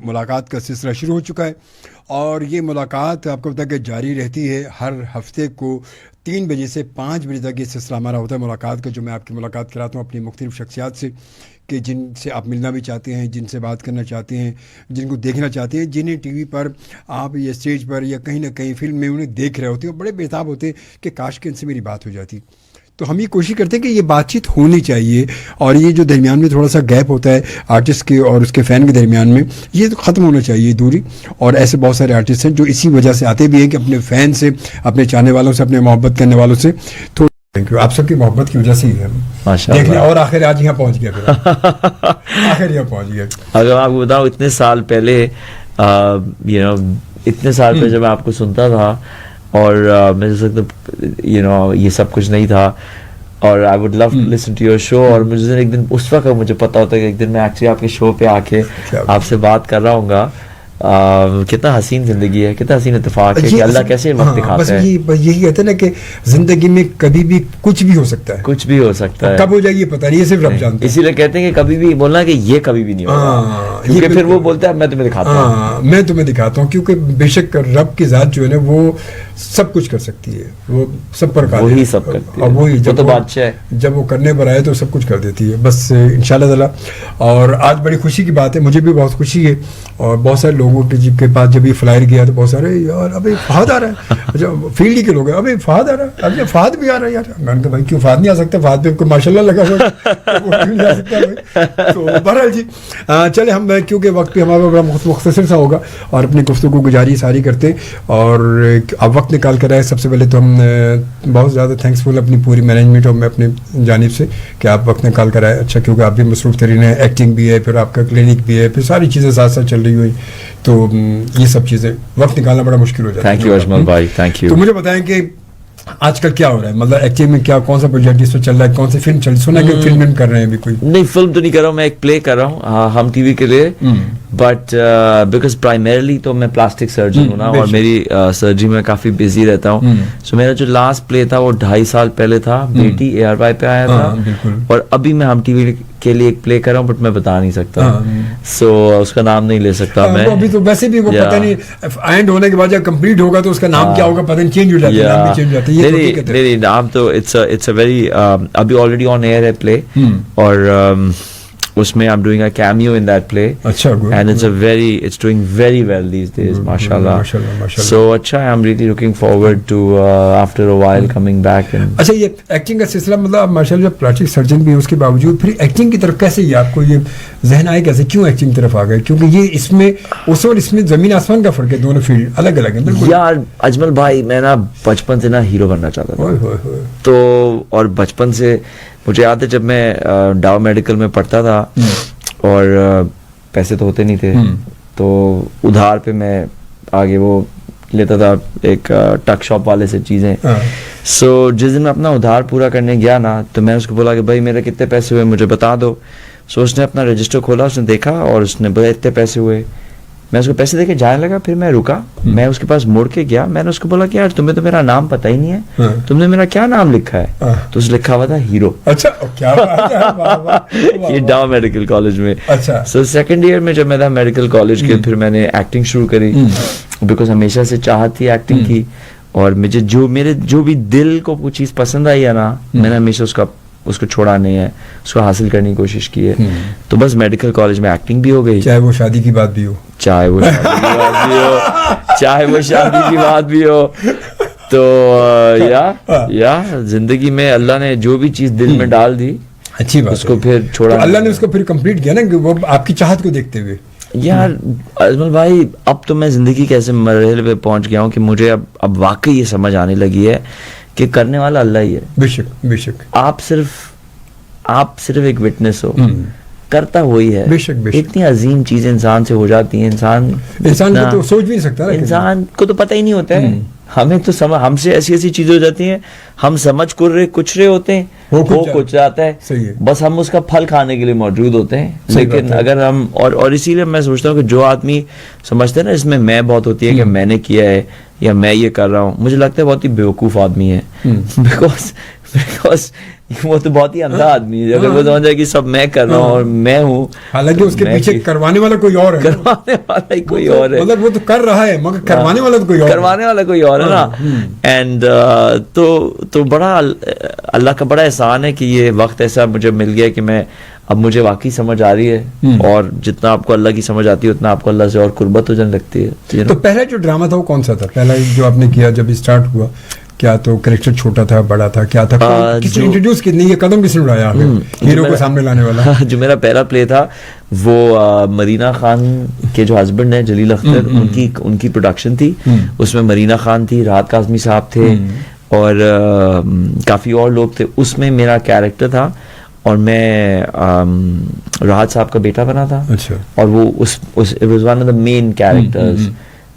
मुलाकात का सिलसिला शुरू हो चुका है और ये मुलाकात आपको पता है कि जारी रहती है। हर हफ्ते को 3 बजे से 5 बजे तक ये सिलसिला हमारा होता है मुलाकात का, जो मैं आपकी मुलाकात कराता हूँ अपनी मुख्तलिफ शख्सियात से कि जिनसे आप मिलना भी चाहते हैं, जिनसे बात करना चाहते हैं, जिनको देखना चाहते हैं, जिन्हें टीवी पर आप या स्टेज पर या कहीं ना कहीं फिल्म में उन्हें देख रहे होते हैं और बड़े बेताब होते हैं कि काश के इनसे मेरी बात हो जाती। तो हम ये कोशिश करते हैं कि ये बातचीत होनी चाहिए और ये जो दरमियान में थोड़ा सा गैप होता है आर्टिस्ट के और उसके फ़ैन के दरमियान में, ये तो ख़त्म होना चाहिए दूरी। और ऐसे बहुत सारे आर्टिस्ट हैं जो इसी वजह से आते भी हैं कि अपने फ़ैन से, अपने चाहने वालों से, अपने मोहब्बत करने वालों से। तो थैंक यू, आप सबकी मोहब्बत की वजह से ही है देख लिया और आखिर आज यहाँ पहुँच गया आखिर यहाँ पहुँच गया। अगर आपको बताऊँ इतने साल पहले इतने साल पहले जब मैं आपको सुनता था और मैं ये सब कुछ नहीं था और I would love to listen to your show, और मुझे एक दिन उस वक्त मुझे पता होता है कि एक दिन मैं एक्चुअली आपके शो पे आके आपसे बात कर रहा हूँगा। कितना हसीन जिंदगी है, कितना हसीन इत्तेफाक है कि अल्लाह कैसे वक्त दिखाता है। यही कहते हैं ना कि जिंदगी में कभी भी कुछ भी हो सकता है, कुछ भी हो सकता है, कब हो जाएगी पता नहीं, ये सिर्फ रब जानता है। इसीलिए कहते हैं कि कभी भी बोलना कि ये कभी भी नहीं होगा, क्योंकि फिर वो बोलता है मैं तुम्हें दिखाता हूँ, मैं तुम्हें दिखाता हूँ, क्योंकि बेशक रब की जात जो है ना वो सब कुछ कर सकती है, वो सब पर कादिर है, वही सब करती है, और वही तो बादशाह है, जब वो करने पर आए तो सब कुछ कर देती है बस इंशाल्लाह ताला। और आज बड़ी खुशी की बात है, मुझे भी बहुत खुशी है और बहुत सारे लोगों के पास जब ये फ्लायर गया तो बहुत सारे यार अबे फहद आ रहा है, अच्छा फील्ड के लोग हैं, अबे फहद आ रहा है, अबे फहद भी आ रहा है यार। मैंने कहा भाई क्यों फहद नहीं आ सकता, फहद पे कोई माशाल्लाह लगा हुआ है वो क्यों नहीं आ सकता भाई। तो बहरहाल जी चले हम, क्योंकि वक्त भी हमारा बड़ा मुख्तसर सा होगा और अपनी गुफ्तगू गुजारी सारी करते हैं और अब वक्त निकाल कर आए। सबसे पहले तो हम बहुत ज़्यादा थैंक्सफुल अपनी पूरी मैनेजमेंट और मैं अपनी जानिब से कि आप वक्त निकाल कर आए। अच्छा क्योंकि आप भी मसरूफ़ तरीन है, एक्टिंग भी है, फिर आपका क्लिनिक भी है, फिर सारी चीज़ें साथ साथ चल रही हुई, तो ये सब चीज़ें वक्त निकालना बड़ा मुश्किल हो जाता है। थैंक यू अजमल भाई, थैंक यू। तो मुझे बताएं कि आजकल क्या हो रहा है, मतलब एक्टिंग में क्या, कौन सा प्रोजेक्ट इसमें चल रहा है, कौन सी फिल्म चल रही है? सुना कि फिल्म में कर रहे हैं अभी कोई? नहीं, फिल्म तो नहीं कर रहा हूँ, मैं एक प्ले कर रहा हूँ हम टीवी के लिए, बट बिकॉज प्राइमरीली तो मैं प्लास्टिक सर्जन हूँ ना और मेरी सर्जरी में काफी बिजी रहता हूँ। सो मेरा जो लास्ट प्ले था वो 2.5 साल पहले था, बेटी ARY पे आया था, और अभी मैं हम टीवी के लिए एक प्ले कर रहा हूँ बट मैं बता नहीं सकता, सो उसका नाम नहीं ले सकता मैं अभी। तो वैसे भी वो पता नहीं एंड होने के बाद जब कंप्लीट होगा तो उसका नाम क्या होगा पता नहीं, चेंज हो जाता है, नाम भी चेंज हो जाता है। नहीं नाम तो इट्स अ वेरी अभी ऑलरेडी ऑन एयर है प्ले, और उसमें I'm doing a cameo in that play. अच्छा, good, and it's doing very well these days, mashallah. So अच्छा, I'm really looking forward to after a while coming back and अच्छा ये acting का सिलसिला, मतलब आप माशाल्लाह प्लास्टिक सर्जन भी हैं, उसके बावजूद फिर एक्टिंग की तरफ कैसे ये आपको ये जहन आए, कैसे क्यों एक्टिंग तरफ आ गए? क्योंकि ये इसमें उस और इसमें जमीन आसमान का फर्क है, दोनों फील्ड अलग अलग है बिल्कुल। यार अजमल भाई मैं ना बचपन से ना हीरो बनना चाहता था, तो और बचपन से मुझे याद है जब मैं डाउ मेडिकल में पढ़ता था और पैसे तो होते नहीं थे, तो उधार पे मैं आगे वो लेता था एक टक शॉप वाले से चीज़ें। सो जिस दिन मैं अपना उधार पूरा करने गया ना, तो मैं उसको बोला कि भाई मेरे कितने पैसे हुए मुझे बता दो। सो उसने अपना रजिस्टर खोला, उसने देखा और उसने बोला इतने पैसे हुए। मैं उसको पैसे देके जाने लगा, फिर मैं रुका, मैं उसके पास मुड़ के गया, मैंने उसको बोला कि यार तुम्हें तो मेरा नाम पता ही नहीं है, तुमने मेरा क्या नाम लिखा है? तो उसने लिखा हुआ था हीरो। अच्छा क्या बात है, वाह वाह, ये डाउ मेडिकल कॉलेज में। अच्छा सो सेकंड ईयर में जब मैं था मेडिकल कॉलेज के, फिर मैंने एक्टिंग शुरू करी बिकॉज हमेशा से चाहत थी एक्टिंग की, और मुझे जो भी दिल को कुछ चीज पसंद आई है ना, मैंने हमेशा उसको छोड़ा नहीं है, उसको हासिल करने की कोशिश की है। तो बस मेडिकल कॉलेज में एक्टिंग भी हो गई, चाहे वो शादी की बात भी हो, चाहे वो शादी की बात भी हो, चाहे वो शादी की बात भी हो। तो या जिंदगी में अल्लाह ने जो भी चीज दिल में डाल दी, अच्छी बात उसको फिर छोड़ा, तो अल्लाह ने उसको फिर कंप्लीट किया ना, वो आपकी चाहत को देखते हुए। यार अजमल भाई अब तो मैं जिंदगी के ऐसे मरहले पे पहुंच गया हूँ कि मुझे अब वाकई ये समझ आने लगी है कि करने वाला अल्लाह ही है। बेशक बेशक, आप सिर्फ एक विटनेस हो, करता वही है। बेशक बेशक, इतनी अजीम चीजें इंसान से हो जाती है, इंसान को तो सोच भी नहीं सकता ना, इंसान को तो पता ही नहीं होता है। हमें तो हमसे ऐसी चीजें हो जाती हैं, हम समझ कुछ रहे होते हैं, वो कुछ जाता है, सही है, बस हम उसका फल खाने के लिए मौजूद होते हैं। लेकिन अगर हम और इसीलिए मैं सोचता हूँ कि जो आदमी समझते हैं ना इसमें मैं बहुत होती है कि मैंने किया है या मैं ये कर रहा हूँ, मुझे लगता है बहुत ही बेवकूफ आदमी है। बिकॉज वो तो बहुत ही अंधा आदमी है, अगर वो समझ जाए कि सब मैं कर रहा हूँ और मैं हूँ, हालांकि उसके पीछे करवाने वाला कोई और है, करवाने वाला ही कोई और है, मतलब वो तो कर रहा है मगर करवाने वाला तो कोई और, करवाने वाला कोई और है ना। एंड तो बड़ा अल्लाह का बड़ा एहसान है कि ये वक्त ऐसा मुझे मिल गया कि मैं अब मुझे वाकई समझ आ रही है, और जितना आपको अल्लाह की समझ आती है उतना आपको अल्लाह से और कुर्बत हो जाने लगती है। तो पहला जो ड्रामा था वो कौन सा था, पहला जो आपने किया जब स्टार्ट हुआ, क्या तो कैरेक्टर छोटा था, बड़ा था, क्या था, किसने इंट्रोड्यूस कितनी, ये कदम किसने उड़ाया हीरो को सामने लाने वाला? जो मेरा पहला प्ले था वो मरीना खान के जो हस्बैंड है जलील अख्तर, उनकी प्रोडक्शन थी। उसमें मरीना खान थी, राहत काज़मी साहब थे और काफी और लोग थे। उसमें मेरा कैरेक्टर था और मैं राहत साहब का बेटा बना था। अच्छा। और वो उस it was one of the main characters,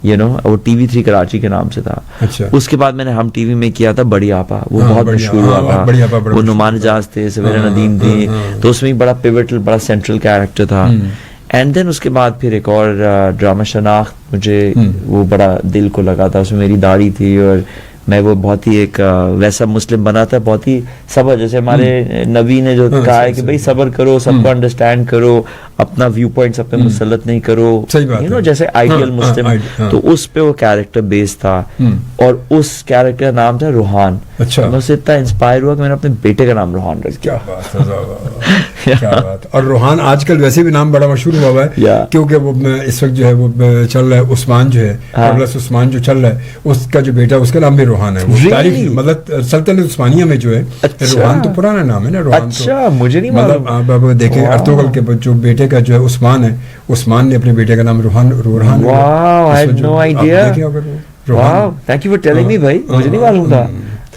you know, वो TV3 कराची के नाम से था। अच्छा। उसके बाद मैंने हम टीवी में किया था बड़ी आपा, वो बहुत मशहूर हुआ था। वो नुमान जाज थे, सवेरा नदीम थी, तो उसमें बड़ा पिवटल, बड़ा सेंट्रल कैरेक्टर था। एंड देन उसके बाद फिर एक और ड्रामा शनाख्त, मुझे वो बड़ा दिल को लगा था। उसमें मेरी दाढ़ी थी और मैं वो बहुत ही एक वैसा मुस्लिम बना था, बहुत ही सब्र, जैसे हमारे नबी ने जो कहा है कि भाई सब्र करो, सबको अंडरस्टैंड करो, अपना व्यू पॉइंट सब पे मुसल्लत नहीं करो, यू नो, जैसे आइडियल मुस्लिम। तो उस पे वो कैरेक्टर बेस्ड था और उस कैरेक्टर का नाम था रूहान। अच्छा। मैं उससे इतना इंस्पायर हुआ कि मैंने अपने बेटे का नाम रूहान रख दिया। क्या बात है, क्या बात। और रूहान आजकल वैसे भी नाम बड़ा मशहूर हुआ है, क्योंकि वो इस वक्त जो है वो चल रहा है उस्मान जो है, उस्मान जो चल रहा है, उसका जो बेटा उसका नाम भी रूहान है। वो तारीख मतलब सल्तनत उस्मानिया में जो है रूहान तो पुराना नाम है ना, रूहान। अच्छा, मुझे नहीं मालूम। आप देखें अर्तुगरुल के जो बेटे का जो है उस्मान है, उस्मान ने अपने बेटे का नाम Ruhan wow, I had no idea. Wow, thank you for telling me भाई, मुझे नहीं मालूम था।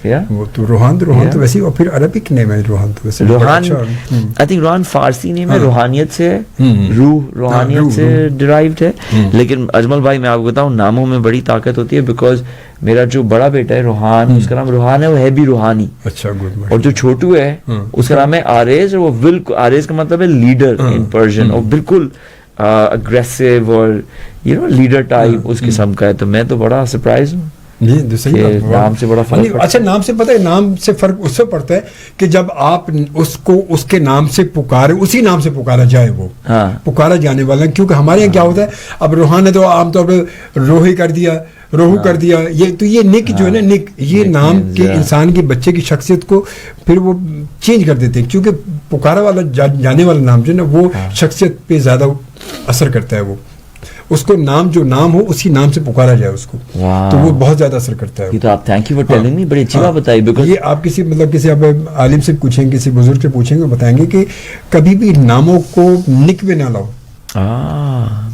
वो तो रूहान तो वैसे और फिर अरबिक नेम है रूहान, तो वैसे रूहान आई थिंक रूहान फारसी नेम है, रूहानियत से, रूहानियत से डिराइव्ड है। लेकिन अजमल भाई मैं आपको बताऊं, नामों में बड़ी ताकत होती है, बिकॉज मेरा जो बड़ा बेटा है रूहान, उसका नाम रूहान है, वो है भी रूहानी। अच्छा, गुड। और जो छोटू है उसका नाम है आरेज, और वो बिल्कुल, आरेज का मतलब है लीडर इन पर्शियन, और बिल्कुल अग्रेसिव और यू नो लीडर टाइप उस किस्म का है। तो मैं तो बड़ा सरप्राइज हूँ। जी, सही बात। नाम से बड़ा फर्क पड़ता है। अच्छा, नाम से पता है, नाम से फर्क उससे पड़ता है कि जब आप उसको उसके नाम से पुकारे, उसी नाम से पुकारा जाए, वो पुकारा जाने वाला है। क्योंकि हमारे यहाँ क्या होता है, अब रूहान है तो आमतौर पर रोही कर दिया, रोहू कर दिया, ये तो ये निक जो है ना, निक, ये नाम के इंसान के बच्चे की शख्सियत को फिर वो चेंज कर देते हैं, क्योंकि पुकारा वाला जाने वाला नाम जो है ना, वो शख्सियत पे ज्यादा असर करता है। वो उसको नाम जो नाम हो उसी नाम से पुकारा जाए उसको, तो वो बहुत ज्यादा असर करता है। ये तो आप थैंक यू फॉर टेलिंग मी, बड़ी अच्छी बात बताई। बिकॉज़ ये आप किसी आप आलिम से पूछेंगे, किसी बुजुर्ग से पूछेंगे, बताएंगे कि कभी भी नामों को निक में ना लाओ।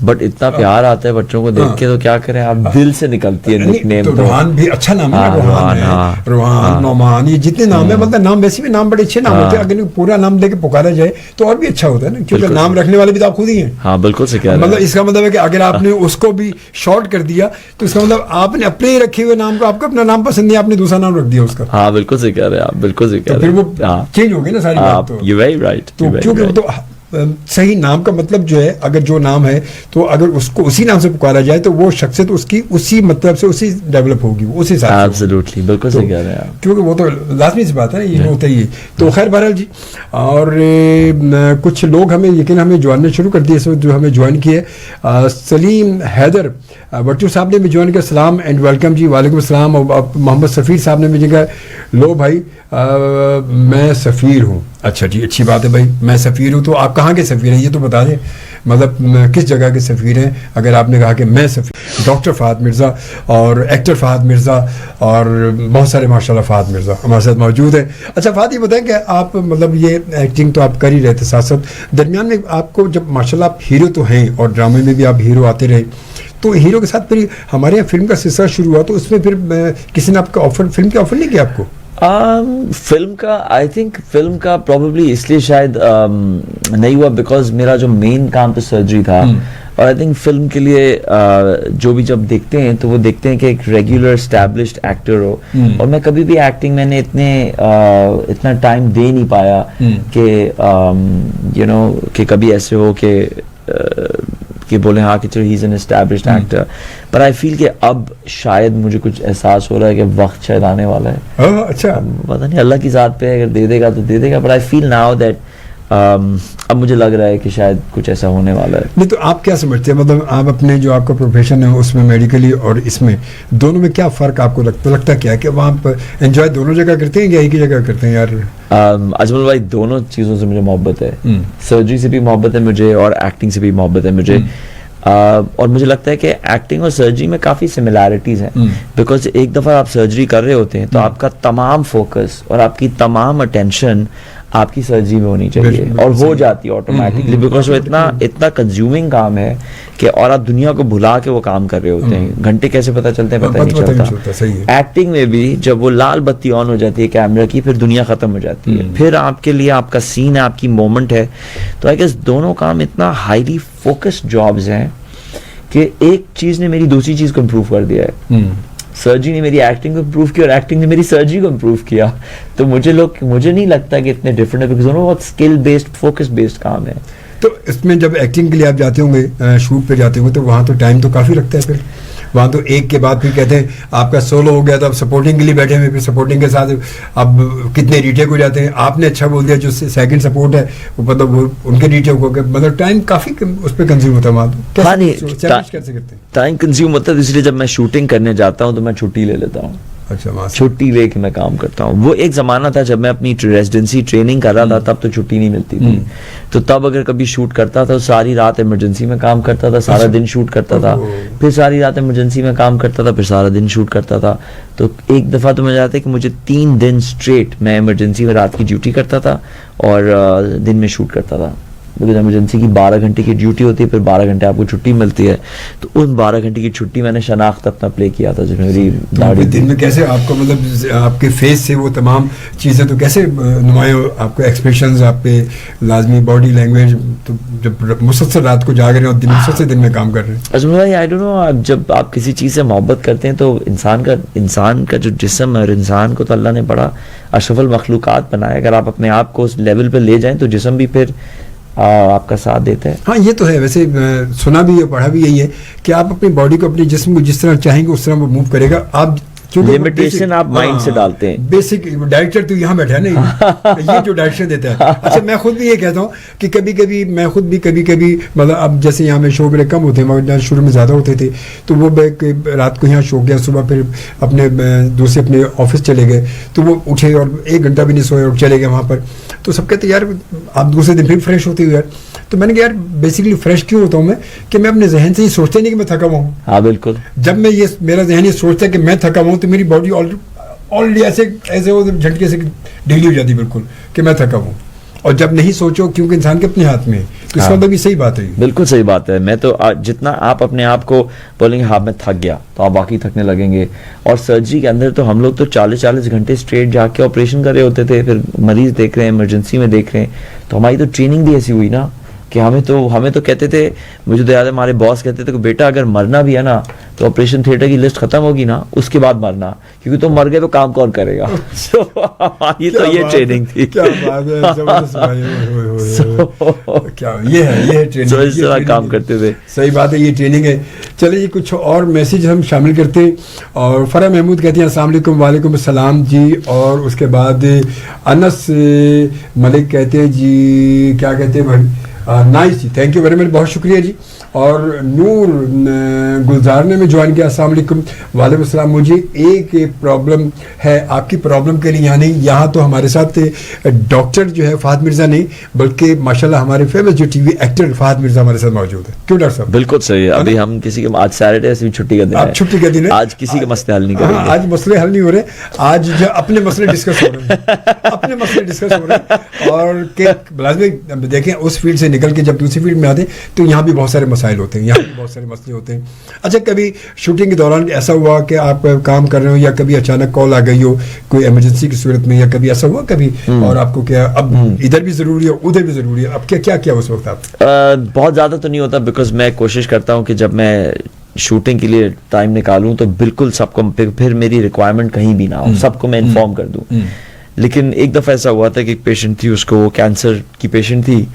बट इतना प्यार आता है बच्चों को देख के, तो क्या करें, आप दिल से निकलती है निकनेम। तो रूहान भी अच्छा नाम है, रूहान, नौमान, ये जितने नाम है, मतलब नाम वैसे भी नाम बड़े अच्छे नाम होते हैं। अगर पूरा नाम लेके पुकारा जाए तो और भी अच्छा होता है ना, क्योंकि नाम रखने वाले भी तो आप खुद ही हैं। हाँ, बिल्कुल से कह रहे हैं। मतलब इसका मतलब है कि अगर आपने उसको भी शॉर्ट कर दिया तो इसका मतलब आपने अपने ही रखे हुए नाम को, आपको अपना नाम पसंद नहीं, आपने दूसरा नाम रख दिया उसका। हाँ, बिल्कुल से कह रहे हैं आप, बिल्कुल से कह रहे हैं। फिर वो चेंज हो गई ना सारी बात। तो यू वेरी राइट। तो क्योंकि तो सही नाम का मतलब जो है, अगर जो नाम है तो अगर उसको उसी नाम से पुकारा जाए तो वो शख्सियत उसकी उसी मतलब से उसी डेवलप होगी, वो उसी हिसाब से। एब्सोल्युटली, बिल्कुल सही कह रहे हैं आप, क्योंकि वो तो लाजमी सी बात है ना, ये होता ही है। तो खैर बहरहाल जी, और कुछ लोग हमें ज्वाइन शुरू कर दिए, जो हमें ज्वाइन किए, सलीम हैदर बट्टू साहब ने भी ज्वाइन किया, सलाम एंड वेलकम जी। वालेकुम सलाम। और मोहम्मद सफ़ीर साहब ने भी कहा, लो भाई मैं सफ़ीर हूँ। अच्छा जी, अच्छी बात है भाई, मैं सफ़ीर हूँ। तो आप कहाँ के सफ़ीर हैं ये तो बता दें, मतलब किस जगह के सफ़ीर हैं। अगर आपने कहा कि मैं सफ़ीर, डॉक्टर फ़हद मिर्ज़ा और एक्टर फ़हद मिर्ज़ा और बहुत सारे माशाल्लाह फ़हद मिर्ज़ा हमारे साथ मौजूद है। अच्छा फ़हद, ये बताएं कि आप मतलब ये एक्टिंग तो आप कर ही रहे थे, साथ साथ दरमियान में आपको जब माशाल्लाह आप हीरो तो हैं और ड्रामे में भी आप हीरो आते रहे, तो हीरो के साथ फिर हमारे यहाँ फिल्म का सिलसिला शुरू हुआ, तो उसमें फिर किसी ने आपका फिल्म की ऑफर नहीं किया आपको? फिल्म का आई थिंक फिल्म का प्रॉब्ली इसलिए शायद नहीं हुआ बिकॉज मेरा जो मेन काम तो सर्जरी था। और आई थिंक फिल्म के लिए जो भी जब देखते हैं तो वो देखते हैं कि एक रेगुलर एस्टैब्लिश्ड एक्टर हो। और मैं कभी भी एक्टिंग मैंने इतना टाइम दे नहीं पाया कि यू नो कि कभी ऐसे हो कि कि बोले हाँ कि चलो he is an established actor, पर आई फील कि अब शायद मुझे कुछ एहसास हो रहा है कि वक्त शायद आने वाला है। अच्छा, पता नहीं अल्लाह की ज़ात पे है, अगर दे देगा तो दे देगा, but I feel now that अब मुझे लग रहा है कि शायद कुछ ऐसा होने वाला है। नहीं तो आप क्या समझते हैं, मतलब आप अपने जो आपका प्रोफेशन है उसमें मेडिकली और इसमें दोनों में क्या फ़र्क आपको लगता क्या है कि वहाँ पर एंजॉय दोनों जगह करते हैं या एक ही जगह करते हैं? यार अजमल भाई, दोनों चीज़ों से मुझे मोहब्बत है। सर्जरी से भी मोहब्बत है मुझे और एक्टिंग से भी मोहब्बत है मुझे। और मुझे लगता है कि एक्टिंग और सर्जरी में काफ़ी सिमिलैरिटीज़ हैं, बिकॉज एक दफ़ा आप सर्जरी कर रहे होते हैं तो आपका तमाम फोकस और आपकी तमाम अटेंशन आपकी सर्जरी में होनी चाहिए और हो जाती है ऑटोमेटिकली, बिकॉज वो इतना कंज्यूमिंग काम है कि और आप दुनिया को भुला के वो काम कर रहे होते हैं। घंटे कैसे पता चलते हैं पता नहीं चलता। एक्टिंग में भी जब वो लाल बत्ती ऑन हो जाती है कैमरा की, फिर दुनिया खत्म हो जाती है, फिर आपके लिए आपका सीन है, आपकी मोमेंट है। तो आई गेस दोनों काम इतना हाईली फोकस्ड जॉब्स हैं कि एक चीज ने मेरी दूसरी चीज को इम्प्रूव कर दिया है। सर्जरी ने मेरी एक्टिंग को इम्प्रूव किया और एक्टिंग ने मेरी सर्जरी को इम्प्रूव किया। तो मुझे नहीं लगता कि इतने डिफरेंट है, बिकॉज दोनों बहुत स्किल बेस्ड, फोकस बेस्ड काम है। तो इसमें जब एक्टिंग के लिए आप जाते होंगे, शूट पे जाते होंगे, तो वहाँ तो टाइम तो काफ़ी लगता है। फिर वहाँ तो एक के बाद फिर कहते हैं आपका सोलो हो गया तो अब सपोर्टिंग के लिए बैठे हुए, फिर सपोर्टिंग के साथ अब कितने रीटेक हो जाते हैं। आपने अच्छा बोल दिया, जो सेकंड सपोर्ट है वो मतलब उनके रीटेक हो गए, मतलब टाइम काफ़ी उस पर कंज्यूम होता है वहाँ तो। हाँ नहीं, कैसे करते हैं? टाइम कंज्यूम होता है, इसलिए जब मैं शूटिंग करने जाता हूँ तो मैं छुट्टी ले लेता हूँ। अच्छा, छुट्टी लेके मैं काम करता हूँ। वो एक जमाना था जब मैं अपनी रेजिडेंसी ट्रेनिंग कर रहा था, तब तो छुट्टी नहीं मिलती थी। तो तब अगर कभी शूट करता था तो सारी रात इमरजेंसी में काम करता था, सारा दिन शूट करता था, फिर सारी रात इमरजेंसी में काम करता था, फिर सारा दिन शूट करता था। तो एक दफा तो मुझे याद है कि मुझे 3 दिन स्ट्रेट मैं इमरजेंसी में रात की ड्यूटी करता था और दिन में शूट करता था, बिकॉज इमरजेंसी की 12 घंटे की ड्यूटी होती है, फिर 12 घंटे आपको छुट्टी मिलती है। तो उन 12 घंटे की छुट्टी मैंने शनाख्त अपना प्ले किया था, जो मेरी दाढ़ी दिन में कैसे आपको मतलब आपके फेस से वो तमाम चीज़ें तो कैसे नुमाया, आपके एक्सप्रेशंस, आपके लाजमी बॉडी लैंग्वेज, तो जब मुसलसल रात को जाग रहे हैं और मुसलसल दिन में काम कर रहे हैं। अजमल भाई, आई डोंट नो, जब आप किसी चीज़ से मोहब्बत करते हैं तो इंसान का जो जिस्म है, और इंसान को तो अल्लाह ने बड़ा अशरफुल मखलूक़ात बनाया। अगर आप अपने आप को उस लेवल पे ले जाएं तो जिस्म भी फिर आपका साथ देते हैं। हाँ, ये तो है। वैसे सुना भी है, पढ़ा भी यही है कि आप अपनी बॉडी को, अपने जिस्म को जिस तरह चाहेंगे उस तरह वो मूव करेगा। आप लिमिटेशन आप माइंड से डालते हैं। बेसिक डायरेक्टर तो यहाँ बैठा है ना, ये जो डायरेक्शन देता है। अच्छा, मैं खुद भी ये कहता हूँ कि कभी कभी मैं खुद भी कभी मतलब अब जैसे यहाँ में शो मेरे कम होते हैं, मगर शुरू में ज़्यादा होते थे, तो वो रात को यहाँ शो गया, सुबह फिर अपने दूसरे अपने ऑफिस चले गए, तो वो उठे और 1 घंटा भी नहीं सोए और चले गए वहाँ पर। तो सब कहते यार आप दूसरे दिन फिर फ्रेश होते हो यार। तो मैंने कहा यार बेसिकली फ्रेश क्यों होता हूँ मैं, कि मैं अपने जहन से ही सोचते नहीं कि मैं थका हुआ हूँ। हाँ बिल्कुल। जब मैं ये मेरा जहन ये सोचता है कि मैं थका हुआ हूँ, तो मेरी बॉडी ऑलरेडी ऐसे वो झटके से ढीली हो जाती बिल्कुल कि मैं थका हूँ। और जब नहीं सोचो, क्योंकि इंसान के अपने हाथ में है, तो इसका मतलब भी सही बात है। बिल्कुल सही बात है। मैं तो जितना आप अपने आप को बोलेंगे हाँ मैं थक गया, तो आप वाकई थकने लगेंगे। और सर्जरी के अंदर तो हम लोग तो 40-40 घंटे स्ट्रेट जाके ऑपरेशन कर रहे होते थे, फिर मरीज देख रहे हैं, इमरजेंसी में देख रहे हैं। तो हमारी तो ट्रेनिंग भी ऐसी हुई ना कि हमें तो कहते थे, मुझे तो याद है हमारे बॉस कहते थे कि बेटा अगर मरना भी है ना तो ऑपरेशन थिएटर की लिस्ट खत्म होगी ना उसके बाद मरना, क्योंकि तुम मर गए तो काम कौन करेगा। ये ट्रेनिंग थी। क्या बात है, क्या ये है ट्रेनिंग, काम करते थे। सही बात है, ये ट्रेनिंग है। चलिए कुछ और मैसेज हम शामिल करते हैं। और फरा महमूद कहते हैं अस्सलाम वालेकुम। वालेकुम अस्सलाम जी। और उसके बाद अनस मलिक कहते हैं जी, क्या कहते हैं भाई, नाइस जी, थैंक यू वेरी मच, बहुत शुक्रिया जी। और नूर गुलजार ने में ज्वाइन किया, अस्सलाम वालेकुम। वालेकुम अस्सलाम। मुझे एक प्रॉब्लम है, आपकी प्रॉब्लम के लिए यहाँ नहीं, यहाँ तो हमारे साथ डॉक्टर जो है फहद मिर्ज़ा नहीं, बल्कि माशाल्लाह हमारे फेमस जो टीवी एक्टर फहद मिर्ज़ा हमारे साथ मौजूद है। क्यों डॉक्टर साहब? बिल्कुल सही है। अभी हम किसी के, आज सैटरडे से छुट्टी का दिन है, छुट्टी का दिन है, आज किसी के मसले हल नहीं करेंगे। आज मसले हल नहीं हो रहे, आज जो अपने मसले डिस्कस हो रहे हैं, अपने मसले डिस्कस हो रहे हैं। और देखें उस फील्ड से निकल के जब दूसरी फील्ड में आते हैं तो यहाँ भी बहुत सारे मसाइल होते हैं, यहाँ भी बहुत सारे मसले होते हैं। अच्छा, कभी शूटिंग के दौरान ऐसा हुआ कि आप काम कर रहे हो या कभी अचानक कॉल आ गई हो कोई इमरजेंसी की सूरत में, या कभी ऐसा हुआ कभी, और आपको क्या अब इधर भी जरूरी है उधर भी जरूरी है, अब क्या क्या उस वक्त आप? बहुत ज्यादा तो नहीं होता, बिकॉज मैं कोशिश करता हूँ कि जब मैं शूटिंग के लिए टाइम निकालूं तो बिल्कुल सबको, फिर मेरी रिक्वायरमेंट कहीं भी ना हो, सबको मैं इन्फॉर्म कर दूं। लेकिन एक दफ़ा ऐसा हुआ था कि एक पेशेंट थी, उसको कैंसर की पेशेंट थी,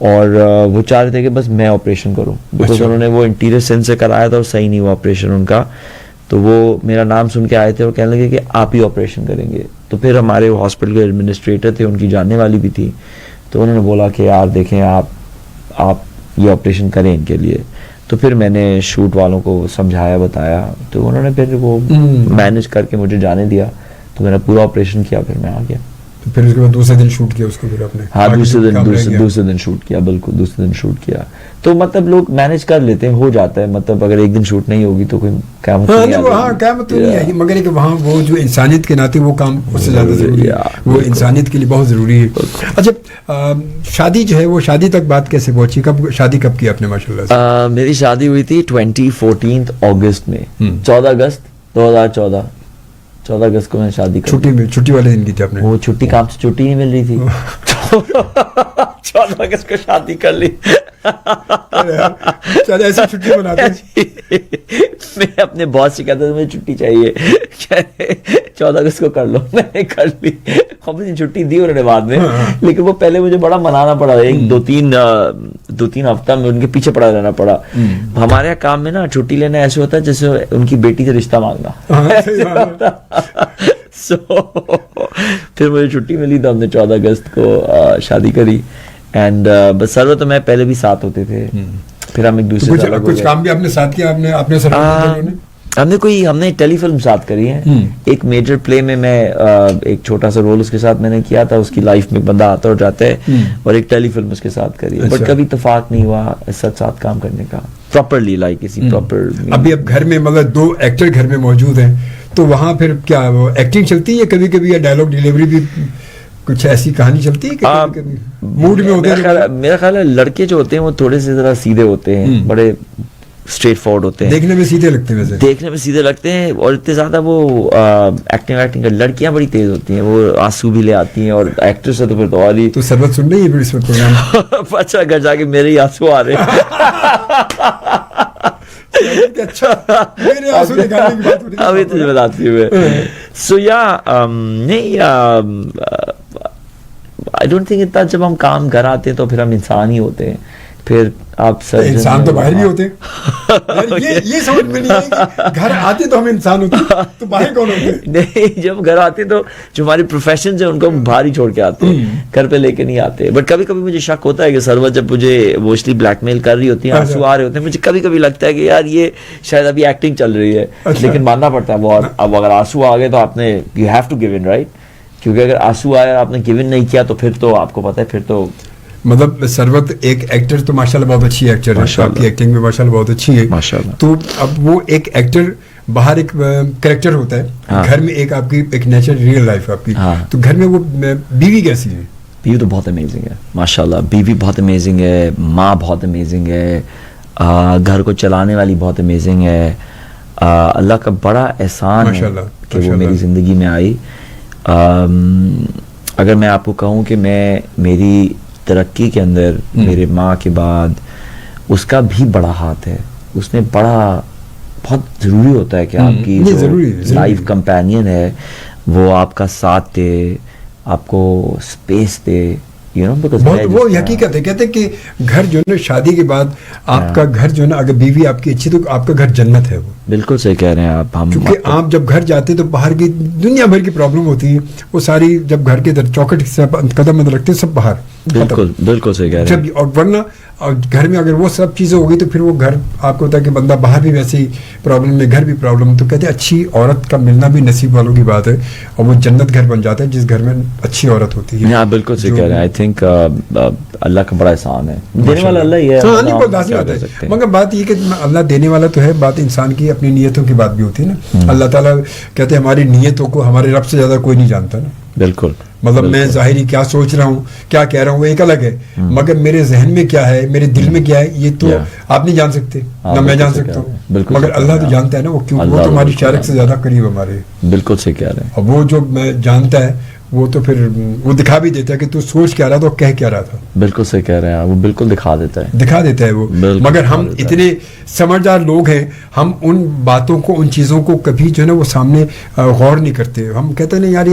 और वो चाह रहे थे कि बस मैं ऑपरेशन करूं, बिकॉज अच्छा। उन्होंने वो इंटीरियर सेंस से कराया था और सही नहीं हुआ ऑपरेशन उनका। तो वो मेरा नाम सुन के आए थे और कहने लगे कि आप ही ऑपरेशन करेंगे। तो फिर हमारे हॉस्पिटल के एडमिनिस्ट्रेटर थे, उनकी जानने वाली भी थी, तो उन्होंने बोला कि यार देखें आप ये ऑपरेशन करें इनके लिए। तो फिर मैंने शूट वालों को समझाया, बताया, तो उन्होंने फिर वो मैनेज करके मुझे जाने दिया। तो मैंने पूरा ऑपरेशन किया, फिर मैं आ गया। तो फिर उसके बाद दूसरे दिन शूट किया उसको फिर आपने? हाँ, बाकी दूसरे काम रह गया। दिन शूट किया, बिल्कुल दूसरे दिन शूट किया। तो मतलब लोग मैनेज कर लेते हैं, हो जाता है। मतलब अगर एक दिन शूट नहीं होगी तो कोई क्या मतलब हाँ, नहीं, हाँ, क्या मतलब नहीं है, मगर एक वहाँ वो जो इंसानियत के नाते वो काम उससे ज्यादा जरूरी है, वो इंसानियत के लिए बहुत जरूरी है। अच्छा, शादी जो है वो शादी तक बात कैसे पहुंची, शादी कब की आपने माशाल्लाह से? मेरी शादी हुई थी 2014 अगस्त में, 14 अगस्त 2014, 14 अगस्त को मैंने शादी कर छुट्टी वाले दिन की थी आपने? वो छुट्टी, काम से छुट्टी नहीं मिल रही थी। 14 अगस्त को शादी कर ली। चल ऐसी छुट्टी मनाते हैं। मैं अपने बॉस से कहता था मुझे छुट्टी चाहिए, 14 अगस्त को कर लो, मैंने कर ली। मुझे छुट्टी दी उन्होंने बाद में, लेकिन वो पहले मुझे बड़ा मनाना पड़ा, एक दो तीन हफ्ता में उनके पीछे पड़ा रहना पड़ा। हमारे यहाँ काम में ना छुट्टी लेना ऐसे होता है जैसे उनकी बेटी से रिश्ता मांगना। सो फिर मुझे छुट्टी मिली तो हमने 14 अगस्त को शादी करी। एंड बस सर्वर तो मैं पहले भी साथ होते थे, फिर हम एक दूसरे से अलग हो कुछ गए। काम भी आपने साथ किया, आपने सर्वर हमने टेलीफिल्म साथ करी है। एक मेजर प्ले में मैं एक छोटा सा रोल उसके साथ मैंने किया था। उसकी लाइफ में बंदा आता और जाता है, और एक टेलीफिल्म उसके साथ करी है। बट कभी इत्तेफाक नहीं हुआ साथ काम करने का प्रॉपरली, लाइक किसी प्रॉपर। अभी अब घर में मतलब 2 एक्टर घर में मौजूद हैं, तो वहाँ फिर क्या एक्टिंग चलती है कभी कभी, या डायलॉग डिलीवरी भी कुछ ऐसी कहानी चलती है कि कभी मूड में होते हैं? मेरा ख्याल है लड़के जो होते हैं वो थोड़े से जरा सीधे होते हैं, बड़े स्ट्रेट फॉरवर्ड होते हैं, देखने में सीधे लगते हैं वैसे, देखने में सीधे लगते हैं। और इतने ज्यादा वो एक्टिंग कर, लड़कियां बड़ी तेज होती हैं, वो आंसू भी ले आती हैं, और एक्ट्रेस है तो फिर तो और ही। तो सरबत सुन रही है फिर इसमें प्रोग्राम? अच्छा, घर जाके मेरे ही आंसू आ रहे हैं। अच्छा, मेरे आंसू निकालने की बात हो रही है। अभी तुझे बताती हूँ मैं। सो या नहीं, आई डोंट थिंक इतना, जब हम काम घर आते हैं तो फिर हम इंसान ही होते हैं। फिर आप इंसान तो बाहर भी होते हैं। ये समझ में नहीं आई कि घर आते तो हम इंसान होते हैं, तो बाहर कौन होते हैं? नहीं, जब घर आते तो जो हमारी प्रोफेशन है उनको हम बाहर ही छोड़ के आते हैं, घर पे लेके नहीं आते। बट कभी कभी मुझे शक होता है कि सरवत जब मुझे इमोशनली ब्लैकमेल कर रही होती है, आंसू आ रहे होते हैं, मुझे कभी कभी लगता है कि यार ये शायद अभी एक्टिंग चल रही है। लेकिन मानना पड़ता है वो, अब अगर आंसू आ गए तो आपने, you have to give in, right? क्योंकि अगर आंसू आया और आपने गिव इन नहीं किया तो फिर तो आपको पता है, फिर तो मतलब सरवत एक एक्टर तो माशाल्लाह बहुत अच्छी एक्टर है, आपकी एक्टिंग में माशाल्लाह बहुत अच्छी है माशाल्लाह। तो अब वो एक एक्टर बाहर एक कैरेक्टर होता है, हाँ। घर में एक आपकी एक नेचर रियल लाइफ आपकी, हाँ। तो घर में वो बीवी कैसी है? बीवी तो बहुत अमेजिंग है माशाल्लाह, बीवी बहुत अमेजिंग है, माँ बहुत अमेजिंग है, घर को चलाने वाली बहुत अमेजिंग है। अल्लाह का बड़ा एहसान है कि वो मेरी ज़िंदगी में आई। अगर मैं आपको कहूँ कि मेरी तरक्की के अंदर मेरे माँ के बाद उसका भी बड़ा हाथ है। उसने बहुत ज़रूरी होता है कि आपकी जो लाइफ कंपेनियन है वो आपका साथ दे, आपको space they, you know, because वो हकीकत है। कहते हैं कि घर जो है ना, शादी के बाद आपका घर जो है ना, अगर बीवी आपकी अच्छी तो आपका घर जन्नत है। वो बिल्कुल सही कह रहे हैं आप। क्योंकि आप जब घर जाते तो बाहर की दुनिया भर की प्रॉब्लम होती है, वो सारी जब घर के चौखट से कदम रखते हैं सब बाहर। बिल्कुल सही कह रहे हैं। और वरना और घर में अगर वो सब चीज़ें हो गई तो फिर वो घर आपको होता है कि बंदा बाहर भी वैसे ही प्रॉब्लम में, घर भी प्रॉब्लम। तो कहते हैं अच्छी औरत का मिलना भी नसीब वालों की बात है, और वो जन्नत घर बन जाता है जिस घर में अच्छी औरत होती है। हाँ, बिल्कुल सही कह रहे हैं। आई थिंक अल्लाह का बड़ा एहसान है, देने वाला अल्लाह ही है। मगर बात ये कि अल्लाह देने वाला तो है, बात इंसान की अपनी नीयतों की बात भी होती है ना। अल्लाह ताला कहते हैं हमारी नीयतों को हमारे रब से ज्यादा कोई नहीं जानता ना। बिल्कुल, मतलब मैं जाहिरी क्या सोच रहा हूँ, क्या कह रहा हूँ, वो एक अलग है, मगर मेरे जहन में क्या है, मेरे दिल में क्या है, ये तो आप नहीं जान सकते ना, मैं जान सकता हूँ, मगर अल्लाह तो जानता है ना। वो क्यों, वो तो हमारी शारक से ज्यादा करीब हमारे। बिल्कुल सही कह रहे हैं। और वो जो मैं जानता है वो तो फिर वो दिखा भी देता है कि तू सोच क्या रहा था और कह क्या रहा था। बिल्कुल सही कह रहे हैं आप, वो बिल्कुल दिखा देता है वो। मगर हम इतने समझदार लोग हैं, हम उन बातों को, उन चीज़ों को कभी जो है ना वो सामने गौर नहीं करते। हम कहते हैं ना यार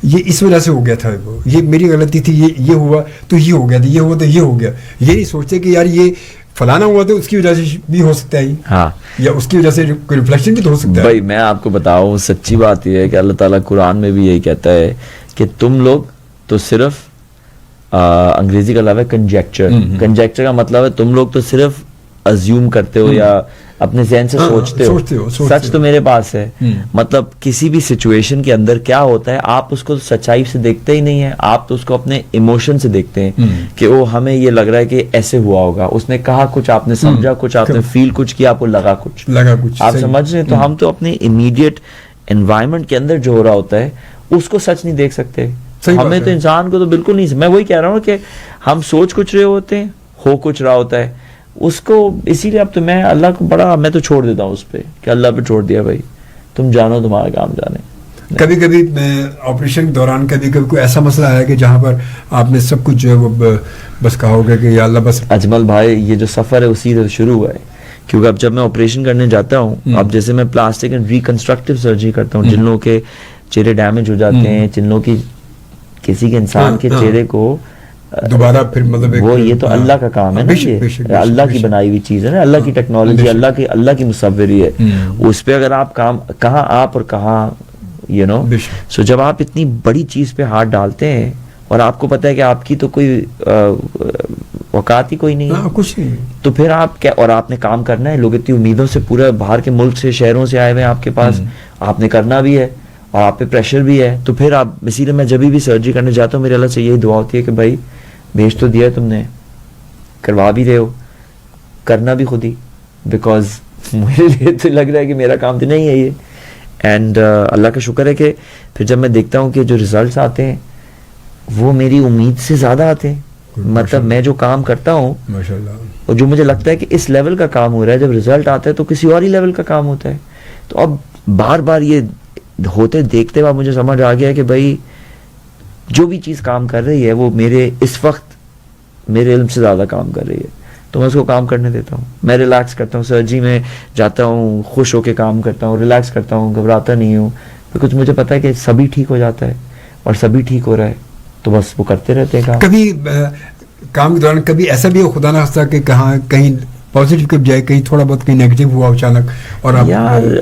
ये इस वजह से हो गया था, ये मेरी गलती थी, ये हुआ तो ये हो गया था, ये हुआ तो ये हो गया। ये नहीं सोचते कि यार ये फलाना हुआ तो उसकी वजह से भी हो सकता है, हाँ, या उसकी वजह से रिफ्लेक्शन भी तो हो सकता है। भाई मैं आपको बताऊं, सच्ची बात यह है कि अल्लाह ताला कुरान में भी यही कहता है कि तुम लोग तो सिर्फ अंग्रेजी का लफ्ज़ है कंजेक्चर का मतलब है तुम लोग तो सिर्फ अज्यूम करते हो या अपने ज़हन से सोचते हो। सच तो मेरे पास है। मतलब किसी भी सिचुएशन के अंदर क्या होता है आप उसको सच्चाई से देखते ही नहीं है, आप तो उसको अपने इमोशन से देखते हैं कि वो हमें ये लग रहा है कि ऐसे हुआ होगा, उसने कहा कुछ, आपने समझा कुछ, आपने फील कुछ किया, आपको लगा कुछ आप समझ रहे हैं। तो हम तो अपने इमीडिएट एनवायरनमेंट के अंदर जो हो रहा होता है उसको सच नहीं देख सकते। हमें तो इंसान को तो बिल्कुल नहीं। मैं वही कह रहा हूँ कि हम सोच कुछ रहे होते हैं, हो कुछ रहा होता है उसको। इसीलिए अब तो मैं अल्लाह को मैं तो छोड़ देता हूँ उस पर कि अल्लाह पे छोड़ दिया, भाई तुम जानो, तुम्हारा काम जाने। कभी कभी ऑपरेशन के दौरान कभी कभी कोई ऐसा मसला आया कि जहाँ पर आपने सब कुछ जो है वो बस कहा होगा कि या अल्लाह बस। अजमल भाई ये जो सफ़र है उसी से शुरू हुआ है, क्योंकि अब जब मैं ऑपरेशन करने जाता हूँ, अब जैसे मैं प्लास्टिक एंड रिकंस्ट्रक्टिव सर्जरी करता हूँ, जिन लोगों के चेहरे डैमेज हो जाते हैं, जिन लोगों की किसी के इंसान के चेहरे को दोबारा फिर मतलब वो ये तो अल्लाह का काम है ना, ये अल्लाह की बनाई हुई चीज है ना, अल्लाह की टेक्नोलॉजी, अल्लाह की मुसव्विरी है। उस पे अगर आप काम कहाँ आप और कहाँ सो जब आप इतनी बड़ी चीज पे हाथ डालते हैं और आपको पता है कि आपकी तो कोई औकात ही कोई नहीं है, कुछ नहीं, तो फिर आप क्या, और आपने काम करना है, लोग इतनी उम्मीदों से पूरे बाहर के मुल्क से शहरों से आए हुए हैं आपके पास, आपने करना भी है और आप पे प्रेशर भी है। तो फिर आप, इसीलिए मैं जब भी सर्जरी करने जाता हूँ मेरे अल्लाह से यही दुआ होती है कि भाई भेज तो दिया तुमने, करवा भी रहे हो, करना भी खुद ही, बिकॉज मुझे लिए तो लग रहा है कि मेरा काम तो नहीं है ये। एंड अल्लाह का शुक्र है कि फिर जब मैं देखता हूँ कि जो रिजल्ट्स आते हैं वो मेरी उम्मीद से ज़्यादा आते हैं। मतलब मैं जो काम करता हूँ माशाल्लाह, और जो मुझे लगता है कि इस लेवल का काम हो रहा है, जब रिजल्ट आता है तो किसी और ही लेवल का काम होता है। तो अब बार बार ये होते देखते हुए मुझे समझ आ गया कि भाई जो भी चीज़ काम कर रही है वो मेरे इस वक्त मेरे इल्म से ज़्यादा काम कर रही है, तो मैं उसको काम करने देता हूँ। मैं रिलैक्स करता हूँ, सर्जरी में जाता हूँ, खुश होकर काम करता हूँ, रिलैक्स करता हूँ, घबराता नहीं हूँ, बिकॉज मुझे पता है कि सभी ठीक हो जाता है और सभी ठीक हो रहा है, तो बस वो करते रहते हैं काम। कभी काम के दौरान कभी ऐसा भी हो खुदा ना खास्ता कि कहीं पॉजिटिव के बजाय कहीं थोड़ा बहुत कहीं नेगेटिव हुआ अचानक, और आप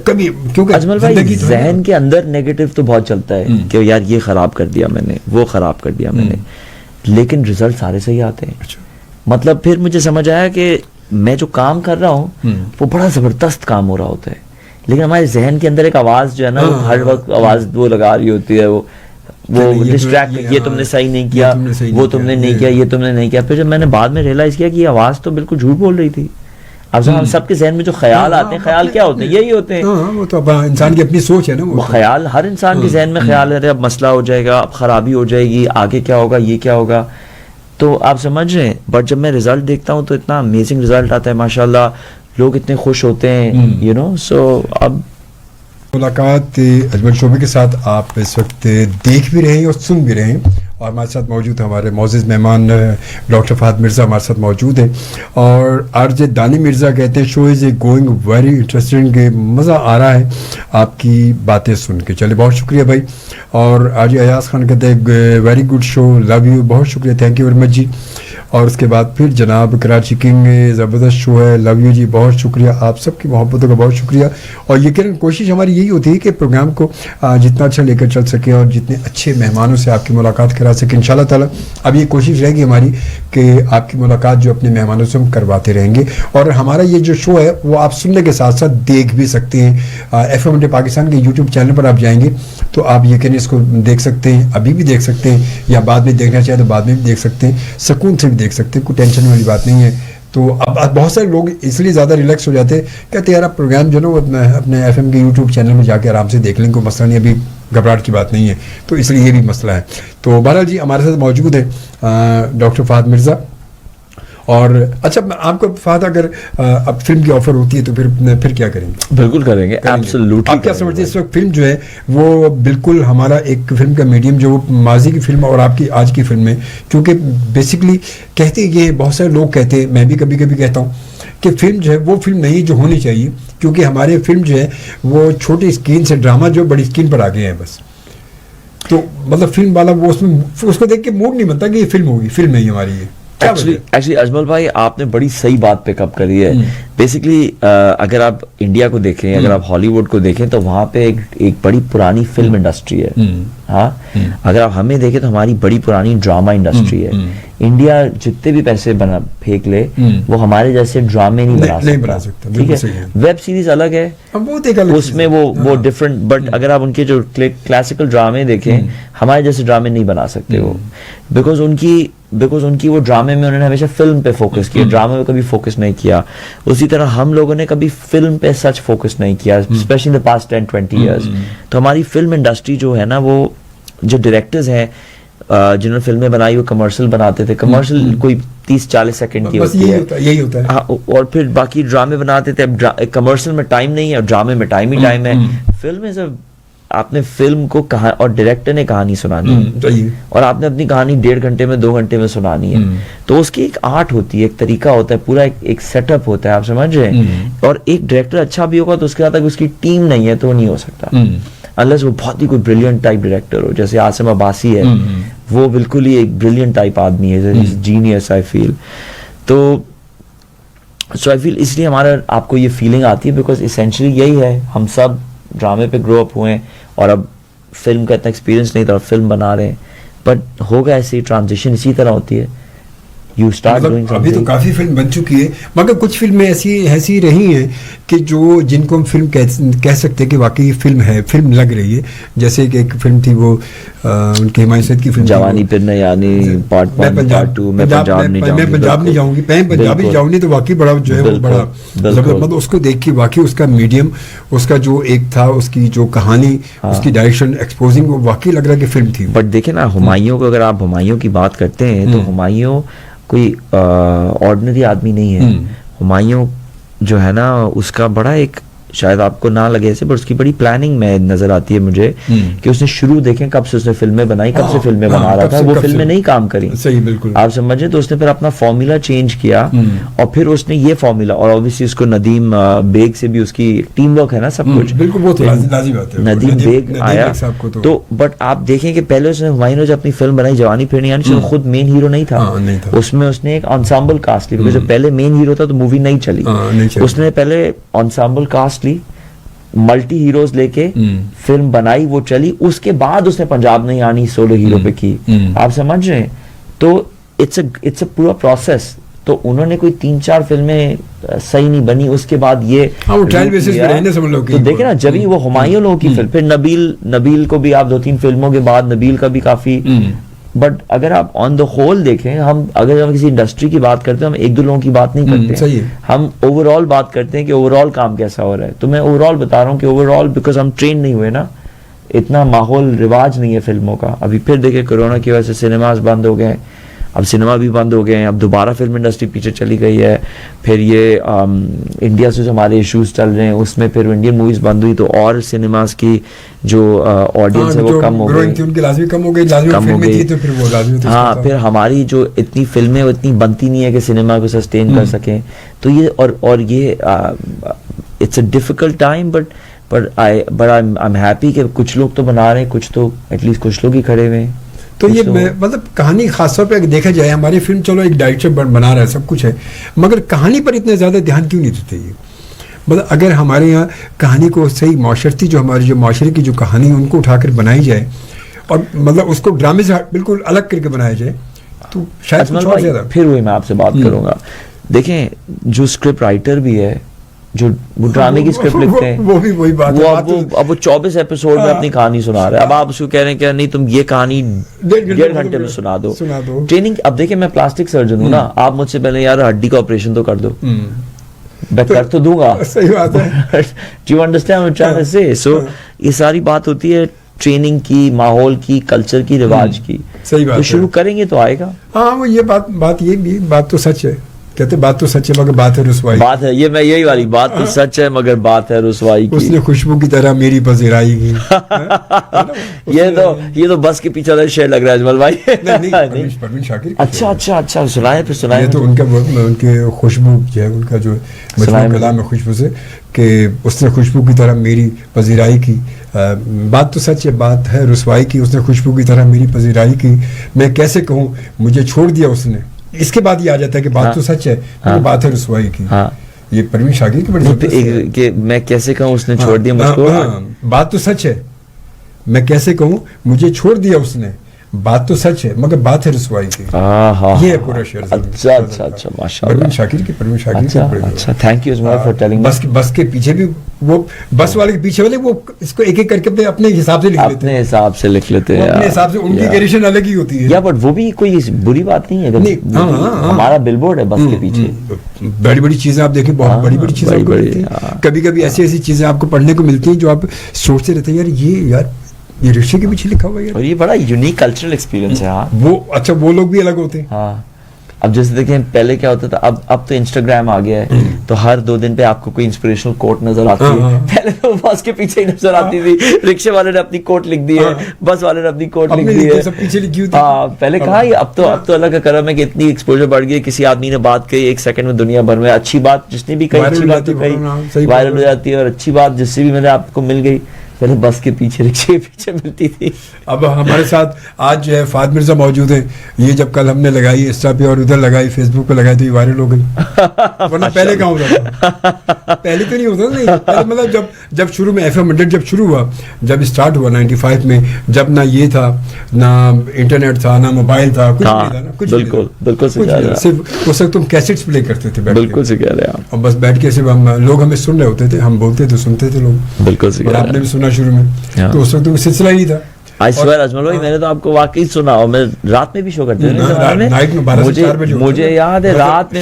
कभी, क्योंकि अजमल भाई जहन के अंदर नेगेटिव तो बहुत चलता है कि यार ये खराब कर दिया मैंने, वो खराब कर दिया मैंने, लेकिन रिजल्ट सारे सही आते हैं। अच्छा। मतलब फिर मुझे समझ आया कि मैं जो काम कर रहा हूँ वो बड़ा जबरदस्त काम हो रहा होता है, लेकिन हमारे जहन के अंदर एक आवाज जो है ना, हर वक्त आवाज वो लगा रही होती है, वो डिस्ट्रैक्ट, ये तुमने सही नहीं किया, वो तुमने नहीं किया, ये तुमने नहीं किया। फिर जब मैंने बाद में रियलाइज किया कि ये आवाज तो बिल्कुल झूठ बोल रही थी। अब हम सबके जहन में जो ख्याल आते हैं, ख्याल क्या होते हैं, यही होते हैं, वो तो इंसान की अपनी सोच है ना, वो ख्याल हर इंसान के जहन में ख्याल है, अब मसला हो जाएगा, अब खराबी हो जाएगी, आगे क्या होगा, ये क्या होगा, तो आप समझ रहे हैं। बट जब मैं रिजल्ट देखता हूँ तो इतना अमेजिंग रिजल्ट आता है माशाल्लाह, लोग इतने खुश होते हैं, सो अब मुलाकात अजमल शोबे के साथ आप इस वक्त देख भी रहे हैं और सुन भी रहे हैं, और हमारे साथ मौजूद है हमारे मौजूद मेहमान डॉक्टर फहद मिर्ज़ा हमारे साथ मौजूद हैं। और आरजे दानी मिर्ज़ा कहते हैं show is going very interesting, मज़ा आ रहा है आपकी बातें सुन के। चलिए बहुत शुक्रिया भाई। और आरजे अयाज खान कहते हैं very good show, love you, बहुत शुक्रिया, थैंक यू वेरी मच जी। और उसके बाद फिर जनाब कराची किंग, ज़बरदस्त शो है, लव यू जी, बहुत शुक्रिया, आप सबकी मोहब्बतों का बहुत शुक्रिया। और यकीनन कोशिश हमारी यही होती है कि प्रोग्राम को जितना अच्छा लेकर चल सके और जितने अच्छे मेहमानों से आपकी मुलाकात करा सके इंशाल्लाह ताला। अब ये कोशिश रहेगी हमारी कि आपकी मुलाकात जो अपने मेहमानों से हम करवाते रहेंगे। और हमारा ये जो शो है वो आप सुनने के साथ साथ देख भी सकते हैं। FM इंडिया पाकिस्तान के यूट्यूब चैनल पर आप जाएंगे तो आप यकीन इसको देख सकते हैं, अभी भी देख सकते हैं, या बाद में देखना चाहे तो बाद में भी देख सकते हैं, सुकून से भी देख सकते हैं, कोई टेंशन वाली बात नहीं है। तो अब बहुत सारे लोग इसलिए ज़्यादा रिलैक्स हो जाते हैं, कहते हैं यार आप प्रोग्राम जो ना वो अपने FM के यूट्यूब चैनल में जाके आराम से देख लेंगे, कोई मसला नहीं, अभी घबराहट की बात नहीं है, तो इसलिए ये भी मसला है। तो बहरहाल जी हमारे साथ मौजूद है डॉक्टर फहद मिर्ज़ा, और अच्छा, आपको फहद अगर अब फिल्म की ऑफर होती है तो फिर क्या करेंगे? बिल्कुल करेंगे, एब्सोल्युटली। आप क्या समझते हैं इस वक्त फिल्म जो है वो बिल्कुल हमारा एक फिल्म का मीडियम जो माजी की फिल्म और आपकी आज की फिल्म में, क्योंकि बेसिकली कहते ये बहुत सारे लोग कहते हैं, मैं भी कभी कभी कहता हूँ कि फिल्म जो है वो फिल्म नहीं जो होनी चाहिए, क्योंकि हमारे फिल्म जो है वो छोटी स्क्रीन से ड्रामा जो बड़ी स्क्रीन पर आ गए हैं बस। तो मतलब फिल्म वाला वो उसमें उसको देख के मूड नहीं बनता कि ये फिल्म होगी, फिल्म नहीं हमारी ये। एक्चुअली अजमल भाई आपने बड़ी सही बात पिकअप करी है। बेसिकली अगर आप इंडिया को देखें, अगर आप हॉलीवुड को देखें तो वहां पे एक बड़ी पुरानी फिल्म इंडस्ट्री है। हाँ, अगर आप हमें देखें तो हमारी बड़ी पुरानी ड्रामा इंडस्ट्री है। इंडिया जितने भी पैसे बना फेंक ले वो हमारे जैसे ड्रामे नहीं बना सकता। ठीक है, वेब सीरीज अलग है, उसमें वो डिफरेंट, बट अगर आप उनके जो क्लासिकल ड्रामे देखें हमारे जैसे ड्रामे नहीं बना सकते वो, बिकॉज उनकी वो ड्रामे में उन्होंने हमेशा फिल्म पे फोकस किया, ड्रामे में कभी फोकस नहीं किया। उसी तरह हम लोगों ने कभी फिल्म पे सच फोकस नहीं किया, specially in the past 10-20 years. तो हमारी फिल्म इंडस्ट्री जो है ना, वो जो डायरेक्टर्स हैं जिन्होंने फिल्में बनाई वो कमर्शियल बनाते थे, कमर्शियल कोई 30-40 सेकंड की होती है, यही होता है। हाँ, और फिर बाकी ड्रामे बनाते थे। अब कमर्शियल में टाइम नहीं है और ड्रामे में टाइम ही टाइम है। फिल्म में सब आपने फिल्म को कहा और डायरेक्टर ने कहानी सुनानी है और आपने अपनी कहानी 1.5 घंटे में 2 घंटे में सुनानी है, तो उसकी एक आर्ट होती है, एक तरीका होता है, पूरा एक सेटअप होता है, आप समझ रहे हैं। और एक डायरेक्टर अच्छा भी होगा तो उसके बाद तक उसकी टीम नहीं है तो वो नहीं हो सकता, अनलेस वो बहुत ही कोई ब्रिलियंट टाइप डायरेक्टर हो, जैसे आसिम अब्बासी है। वो बिल्कुल ही एक ब्रिलियंट टाइप आदमी है, जीनियस आई फील। तो सो आई फील इसलिए हमारा आपको ये फीलिंग आती है, बिकॉज इसेंशियली यही है, हम सब ड्रामे पे ग्रो अप हुए हैं और अब फिल्म का इतना एक्सपीरियंस नहीं था और फिल्म बना रहे हैं, बट होगा ऐसे ट्रांजिशन इसी तरह होती है। You start doing something. अभी तो काफी फिल्म बन चुकी है, मगर कुछ फिल्में ऐसी रही हैं कि जो जिनको हम फिल्म कह सकते हैं कि वाकई फिल्म है, फिल्म लग रही है। जैसे कि एक फिल्म थी वो उनके हुमायूं सैयद की फिल्म जवानी फिर न यानी पार्ट 1 पार्ट 2 मैं पंजाब नहीं जाऊंगी पंजाबी जाऊंगी, तो वाकई बड़ा जो है वो बड़ा मतलब उसको देख के वाकई उसका मीडियम, उसका जो एक था, उसकी जो कहानी, उसकी डायरेक्शन, एक्सपोजिंग, वो वाकई लग रहा है कि फिल्म थी। बट देखे ना हुमायूं को, अगर आप हुमायूं की बात करते हैं तो हुमायूं कोई ऑर्डिनरी आदमी नहीं है। हुमायूं जो है ना, उसका बड़ा एक, शायद आपको ना लगे ऐसे, पर उसकी बड़ी प्लानिंग में नजर आती है मुझे कि उसने शुरू देखें कब से उसने फिल्में बनाई, कब से फिल्में बना रहा था, वो फिल्में नहीं काम करी। सही, बिल्कुल आप समझे। तो उसने फिर अपना फॉर्मूला चेंज किया और फिर उसने ये फॉर्मूला, और ऑब्वियसली उसको नदीम बेग से भी उसकी टीम वर्क है ना, सब कुछ बिल्कुल, वो तो लाज़िम बात है। नदीम बेग आया तो बट आप देखें कि पहले उसने हुमायूं ने जब अपनी फिल्म बनाई जवानी फिर नहीं यानी, खुद मेन हीरो नहीं था, उसमें उसने एक एंसेंबल कास्ट ली, बिकॉज़ जब पहले मेन हीरो था तो मूवी नहीं चली। उसने पहले एंसेंबल कास्ट ली, मल्टी हीरोज लेके फिल्म बनाई, वो चली। उसके बाद उसने पंजाब नहीं आनी सोलो हीरो पे की, आप समझ रहे हैं। तो इट्स अ पूरा प्रोसेस। तो उन्होंने कोई 3-4 फिल्में सही नहीं बनी, उसके बाद ये ट्रायल बेसिस पे रहने समझ लो। तो देखे ना, जब ही वो हुमायूं लोगों की फिल्म, फिर नबील को भी आप 2-3 फिल्मों के बाद नबील का भी काफी। बट अगर आप ऑन द होल देखें, अगर हम किसी इंडस्ट्री की बात करते हैं, हम 1-2 लोगों की बात नहीं करते, सही है। हम ओवरऑल बात करते हैं कि ओवरऑल काम कैसा हो रहा है। तो मैं ओवरऑल बता रहा हूँ कि ओवरऑल, बिकॉज हम ट्रेन नहीं हुए ना, इतना माहौल रिवाज नहीं है फिल्मों का। अभी फिर देखिए कोरोना की वजह से सिनेमाज बंद हो गए, अब सिनेमा भी बंद हो गए हैं, अब दोबारा फिल्म इंडस्ट्री पीछे चली गई है। फिर ये इंडिया से जो हमारे इश्यूज चल रहे हैं उसमें फिर इंडियन मूवीज बंद हुई, तो और सिनेमास की जो ऑडियंस है वो कम हो गई, तो फिर वो हाँ, फिर हमारी जो इतनी फिल्में इतनी बनती नहीं है कि सिनेमा को सस्टेन कर सकें। तो ये और ये it's a difficult time, but I am happy कि कुछ लोग तो बना रहे हैं, कुछ तो एटलीस्ट कुछ लोग ही खड़े हुए हैं। तो ये मतलब कहानी खासतौर पे देखा जाए, हमारी फिल्म चलो एक डायरेक्टर बना रहा है, सब कुछ है, मगर कहानी पर इतना ज़्यादा ध्यान क्यों नहीं देते ये? मतलब अगर हमारे यहाँ कहानी को सही माशरती, जो हमारी जो माशरे की जो कहानी है उनको उठाकर बनाई जाए और मतलब उसको ड्रामे से बिल्कुल अलग करके बनाया जाए, तो शायद कुछ और ज़्यादा। फिर वही मैं आपसे बात करूँगा। देखें, जो स्क्रिप्ट राइटर भी है, जो वो ड्रामे की स्क्रिप्ट लिखते हैं, वो भी वही बात है। अब वो 24 एपिसोड में अपनी कहानी सुना रहा है। अब आप उसको कह रहे हैं कि नहीं तुम ये कहानी 1.5 घंटे में सुना दो। ट्रेनिंग, अब देखिए मैं प्लास्टिक सर्जन हूँ ना, आप मुझसे पहले यार हड्डी का ऑपरेशन तो कर दो, मैं कर तो दूंगा। सही बात है। Do you understand? सो ये सारी बात होती है ट्रेनिंग की, माहौल की, कल्चर की, रिवाज की। सही बात तो शुरू करेंगे तो आएगा। हाँ, वो ये बात तो सच है। कहते बात तो सच है मगर बात है रुसवाई। बात है, ये मैं यही वाली बात तो सच है मगर बात है रुसवाई की। उसने खुशबू की तरह मेरी पजीराई की। है ना? ये तो बस के पीछे वाला शेर लग रहा है अजमल भाई। नहीं, परवीन शाकिर की अच्छा अच्छा अच्छा, सुनाए फिर सुनाए। ये तो उनका उनके खुशबू जो है उनका जो मजमू कलाम है खुशबू से, कि उसने खुशबू की तरह मेरी पजीराई की। बात तो सच है बात है रुसवाई की, उसने खुशबू की तरह मेरी पजीराई की, मैं कैसे कहूँ मुझे छोड़ दिया उसने। इसके बाद ये आ जाता है कि बात तो सच है लेकिन बात है रुसवाई की। ये परवीन शाकिर की बड़ी कि मैं कैसे कहूँ उसने छोड़ दिया मुझको। बात तो सच है मैं कैसे कहूँ मुझे छोड़ दिया उसने, बात तो सच है मगर बात है रुसवाई की। ये है पूरा शेर। अच्छा अच्छा अच्छा, माशाल्लाह। परवीन शाकिर की अच्छा, थैंक यू फॉर टेलिंग। बस के पीछे भी वो बस वाले के पीछे वाले वो इसको एक एक करके अपने हिसाब से लिख लेते हैं। अपने हिसाब से लिख लेते हैं, अपने हिसाब से उनकी क्रिएशन अलग ही होती है। या बट वो भी कोई बुरी बात नहीं है। हमारा बिलबोर्ड है बस के पीछे, बड़ी बड़ी चीजें आप देखें, बहुत बड़ी बड़ी चीजें। कभी कभी ऐसी ऐसी चीजें आपको पढ़ने को मिलती हैं जो आप सोचते रहते हैं यार ये रिक्शे के पीछे लिखा हुआ है। और ये बड़ा यूनिक कल्चरल एक्सपीरियंस है। हाँ वो अच्छा वो लोग भी अलग होते हैं। हाँ, अब जैसे देखें पहले क्या होता था, अब तो इंस्टाग्राम आ गया है तो हर 2 दिन पे आपको कोई इंस्पिरेशनल कोट नजर आती है। पहले तो बस के पीछे ही नजर आती थी, रिक्शे वाले ने अपनी कोट लिख दी है, बस वाले ने अपनी कोट लिख दी है, सब पीछे लिखी होती। हाँ पहले कहा, अब तो अल्लाह का करम है कि इतनी एक्सपोजर बढ़ गई, किसी आदमी ने बात कही 1 सेकंड में दुनिया भर में अच्छी बात जिसने भी कही, अच्छी बात कही वायरल हो जाती है, और अच्छी बात जिससे भी मैंने आपको मिल गई पहले बस के पीछे रिक्शे के पीछे मिलती थी। अब हमारे साथ आज जो है फाद मिर्जा मौजूद है। ये जब कल हमने लगाई इंस्टा पे और उधर लगाई फेसबुक पे लगाई तो ये वायरल हो गई। वरना पहले कहाँ होता था? पहले तो नहीं होता नहीं, पहले मतलब जब शुरू में FM 100 जब शुरू हुआ, जब स्टार्ट हुआ 95 में, जब ना ये था ना इंटरनेट था ना मोबाइल था, कुछ नहीं था ना, कुछ बिल्कुल सिर्फ उस वक्त तुम कैसेट्स प्ले करते थे, बिल्कुल से कह रहे हैं आप। और बस बैठ के सिर्फ हम लोग हमें सुन रहे होते थे, हम बोलते थे सुनते थे लोग। बिल्कुल से, आपने भी सुना शुरू में, तो उस वक्त सिलसिला ही था। आई स्वेयर अजमल भाई, मैंने तो आपको वाकई सुना, और मैं रात में भी शो करते थे नाइट में 12 से 4 बजे। मुझे याद है रात में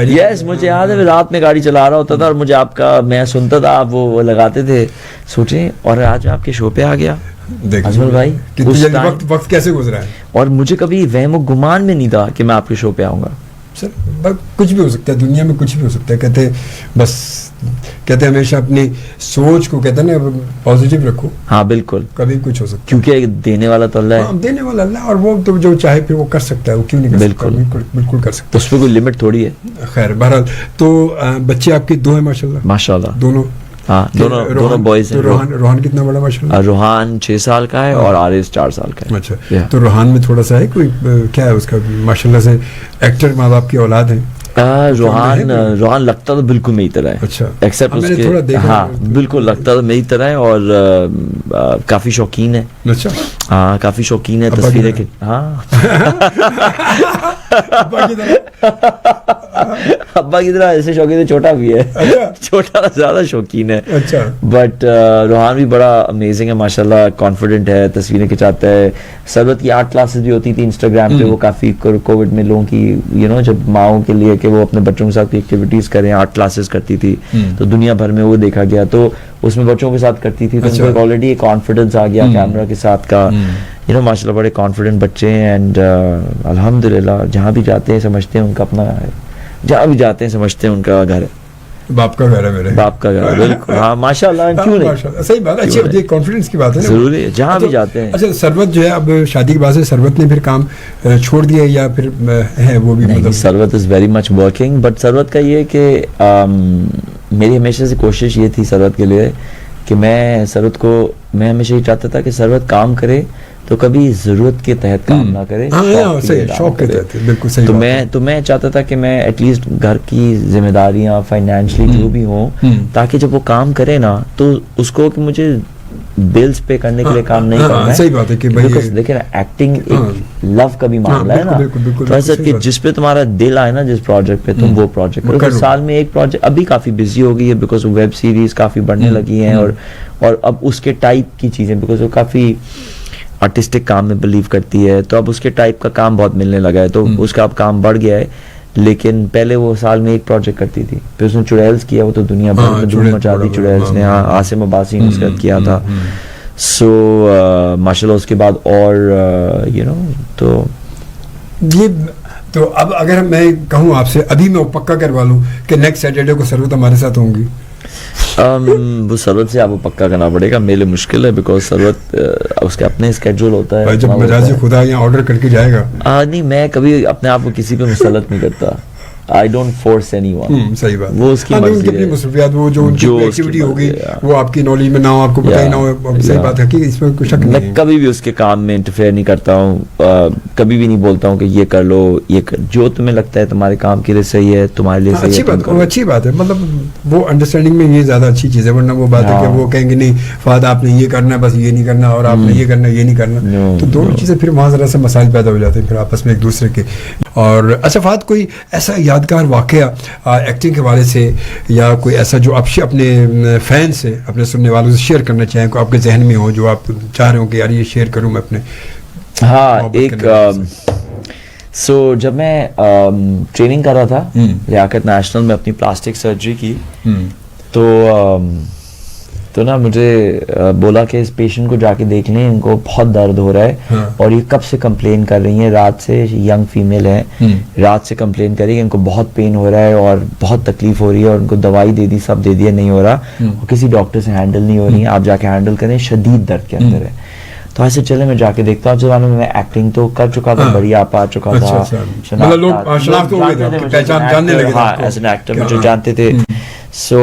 यस मुझे याद है रात में गाड़ी चला रहा होता था और मुझे आपका मैं सुनता था, आप वो लगाते थे। सोचे और आज आपके शो पे आ गया अजमल भाई, वक्त कैसे गुजरा है। और मुझे कभी वहम गुमान में नहीं था कि मैं आपके शो पे आऊंगा। सर कुछ भी हो सकता है दुनिया में, कुछ भी हो सकता है। कहते हमेशा अपनी सोच को कहते हैं ना पॉजिटिव रखो। हाँ बिल्कुल, कभी कुछ हो सकता है क्योंकि देने वाला तो अल्लाह है। देने वाला अल्लाह, और वो तो जो चाहे फिर वो कर सकता है, वो क्यों नहीं कर बिल्कुल सकता? बिल्कुल कर सकता है, उस पर कोई लिमिट थोड़ी है। खैर बहरहाल, तो बच्चे आपके 2 हैं माशाल्लाह दोनों। हाँ दोनों बॉयज हैं। रोहान कितना बड़ा माशाल्लाह? रोहान 6 साल का है और आरिस 4 साल का है। अच्छा, तो रोहान में थोड़ा सा है कोई क्या है उसका, माशाल्लाह से एक्टर माँ बाप की औलाद है। रोहान लगता तो बिल्कुल मेरी तरह है। अच्छा, एक्सेप्ट उसके हाँ बिल्कुल लगता तो मेरी तरह है, और काफी शौकीन है। अच्छा, हाँ काफी शौकीन है तस्वीरें के। हाँ अब्बा की तरह ऐसे शौकीन है, छोटा भी है। छोटा ज्यादा शौकीन है। अच्छा, बट रोहान भी बड़ा अमेजिंग है माशाल्लाह, कॉन्फिडेंट है, तस्वीरें खिंचाता है। सरबत की आर्ट क्लासेस भी होती थी इंस्टाग्राम पे, वो काफी कोविड में लोगों की जब माओ के लिए कि वो अपने बच्चों के साथ एक्टिविटीज करें, आर्ट क्लासेस करती थी, तो दुनिया भर में वो देखा गया, तो उसमें बच्चों के साथ करती थी, तो उनको ऑलरेडी कॉन्फिडेंस आ गया कैमरा के साथ का। माशाल्लाह बड़े कॉन्फिडेंट बच्चे हैं, एंड अल्हम्दुलिल्लाह जहाँ भी जाते हैं समझते हैं उनका अपना है, जहाँ भी जाते हैं समझते हैं उनका घर है, बाप का घर है मेरे, बाप का घर है। बिल्कुल हाँ माशाल्लाह, क्यों नहीं, सही बात। अच्छी कॉन्फिडेंस की बात है, जरूरी है जहाँ भी जाते हैं। अच्छा, सरवत जो है अब शादी के बाद से सरवत ने फिर काम छोड़ दिया या फिर है वो भी? मतलब Sarwat is very much working, but Sarwat का ये कि मेरी हमेशा से कोशिश ये थी सरवत के लिए कि मैं हमेशा ये चाहता था कि सरवत काम करे तो कभी जरूरत के तहत काम ना करे, शौक के तहत। बिल्कुल सही। तो मैं चाहता था कि मैं एटलीस्ट घर की जिम्मेदारियां फाइनेंशियली जो भी हो, ताकि जब वो काम करे ना तो उसको कि मुझे बिल्स पे करने के लिए काम नहीं करना है। सही बात है कि भाई देखिए ना, एक्टिंग एक लव का भी मामला है ना, तो ऐसा कि जिस पे तुम्हारा दिल आए ना, जिस प्रोजेक्ट पे तुम वो प्रोजेक्ट करो। साल में एक प्रोजेक्ट, अभी काफी बिजी हो गई है बिकॉज वेब सीरीज काफी बढ़ने लगी हैं, और अब उसके टाइप की चीजें, बिकॉज वो काफी आर्टिस्टिक काम में बिलीव करती है, तो अब उसके टाइप का काम बहुत मिलने लगा है, तो उसका अब काम बढ़ गया है। लेकिन पहले वो साल में एक प्रोजेक्ट करती थी, फिर उसने चुड़ैल्स किया, वो तो दुनिया भर में धूम मचा दी चुड़ैल्स ने। हाँ, आसिम अब्बासी ने उसका किया था। सो माशाल्लाह उसके बाद और तो ये तो अब अगर मैं कहूँ आपसे, अभी मैं पक्का करवा लूँ कि नेक्स्ट सैटरडे को सरवत हमारे साथ होंगी? वो सरवत से आपको पक्का करना पड़ेगा, मेरे लिए मुश्किल है, बिकॉज सरवत उसके अपने स्केड्यूल होता है। भाई जब मजाजी खुदा यहाँ ऑर्डर करके जाएगा। नहीं, मैं कभी अपने आप को किसी पे मुसलत नहीं करता। I don't force anyone. सही बात। वो उसकी उनकी मर्जी अपनी है, मसरूफियात, वो जो उनकी एक्टिविटी होगी वो आपकी नॉलेज में ना हो, आपको पता ही ना हो। सही बात है कि इसमें कोई शक नहीं है। मैं कभी भी उसके काम में इंटरफेयर नहीं करता हूँ, कभी भी नहीं बोलता हूँ कि ये कर लो, ये कर, जो तुम्हें लगता है तुम्हारे काम के लिए सही है, तुम्हारे लिए सही अच्छी है, बात, अच्छी बात है। मतलब वो अंडरस्टैंडिंग में ये ज्यादा अच्छी चीज है, वरना वो बात है कि वो कहेंगे नहीं फाद आपने ये करना है, बस ये नहीं करना, और आपने ये करना, ये नहीं करना, तो दोनों चीजें फिर वहाँ जरा सा मसाइल पैदा हो जाते हैं फिर आपस में एक दूसरे के। और अच्छा फाद, कोई ऐसा यादगार वाकया एक्टिंग के हवाले से, या कोई ऐसा जो आप अपने फैन से, अपने सुनने वालों से शेयर करना चाहें, कोई आपके जहन में हो जो आप चाह रहे हो कि यार ये शेयर करूं मैं अपने? हाँ, एक जब मैं ट्रेनिंग कर रहा था लियाकत नेशनल में अपनी प्लास्टिक सर्जरी की, तो ना मुझे बोला कि इस पेशेंट को जाके देख लें, इनको बहुत दर्द हो रहा है। हाँ। और ये कब से कंप्लेन कर रही हैं, रात से, यंग फीमेल है, रात से कंप्लेन कर रही है, इनको बहुत पेन हो रहा है और बहुत तकलीफ हो रही है, और उनको दवाई दे दी, सब दे दिया, नहीं हो रहा, और किसी डॉक्टर से हैंडल नहीं हो रही है, आप जाके हैंडल करें, शदीद दर्द के अंदर है। तो ऐसे चले मैं जाके देखता हूँ। जमाने में मैं एक्टिंग तो कर चुका था, बढ़िया आप आ चुका था, मतलब लोग शनाख्त हो गए थे, पहचान जानने लगे थे आपको। एज एन एक्टर मुझे जानते थे। सो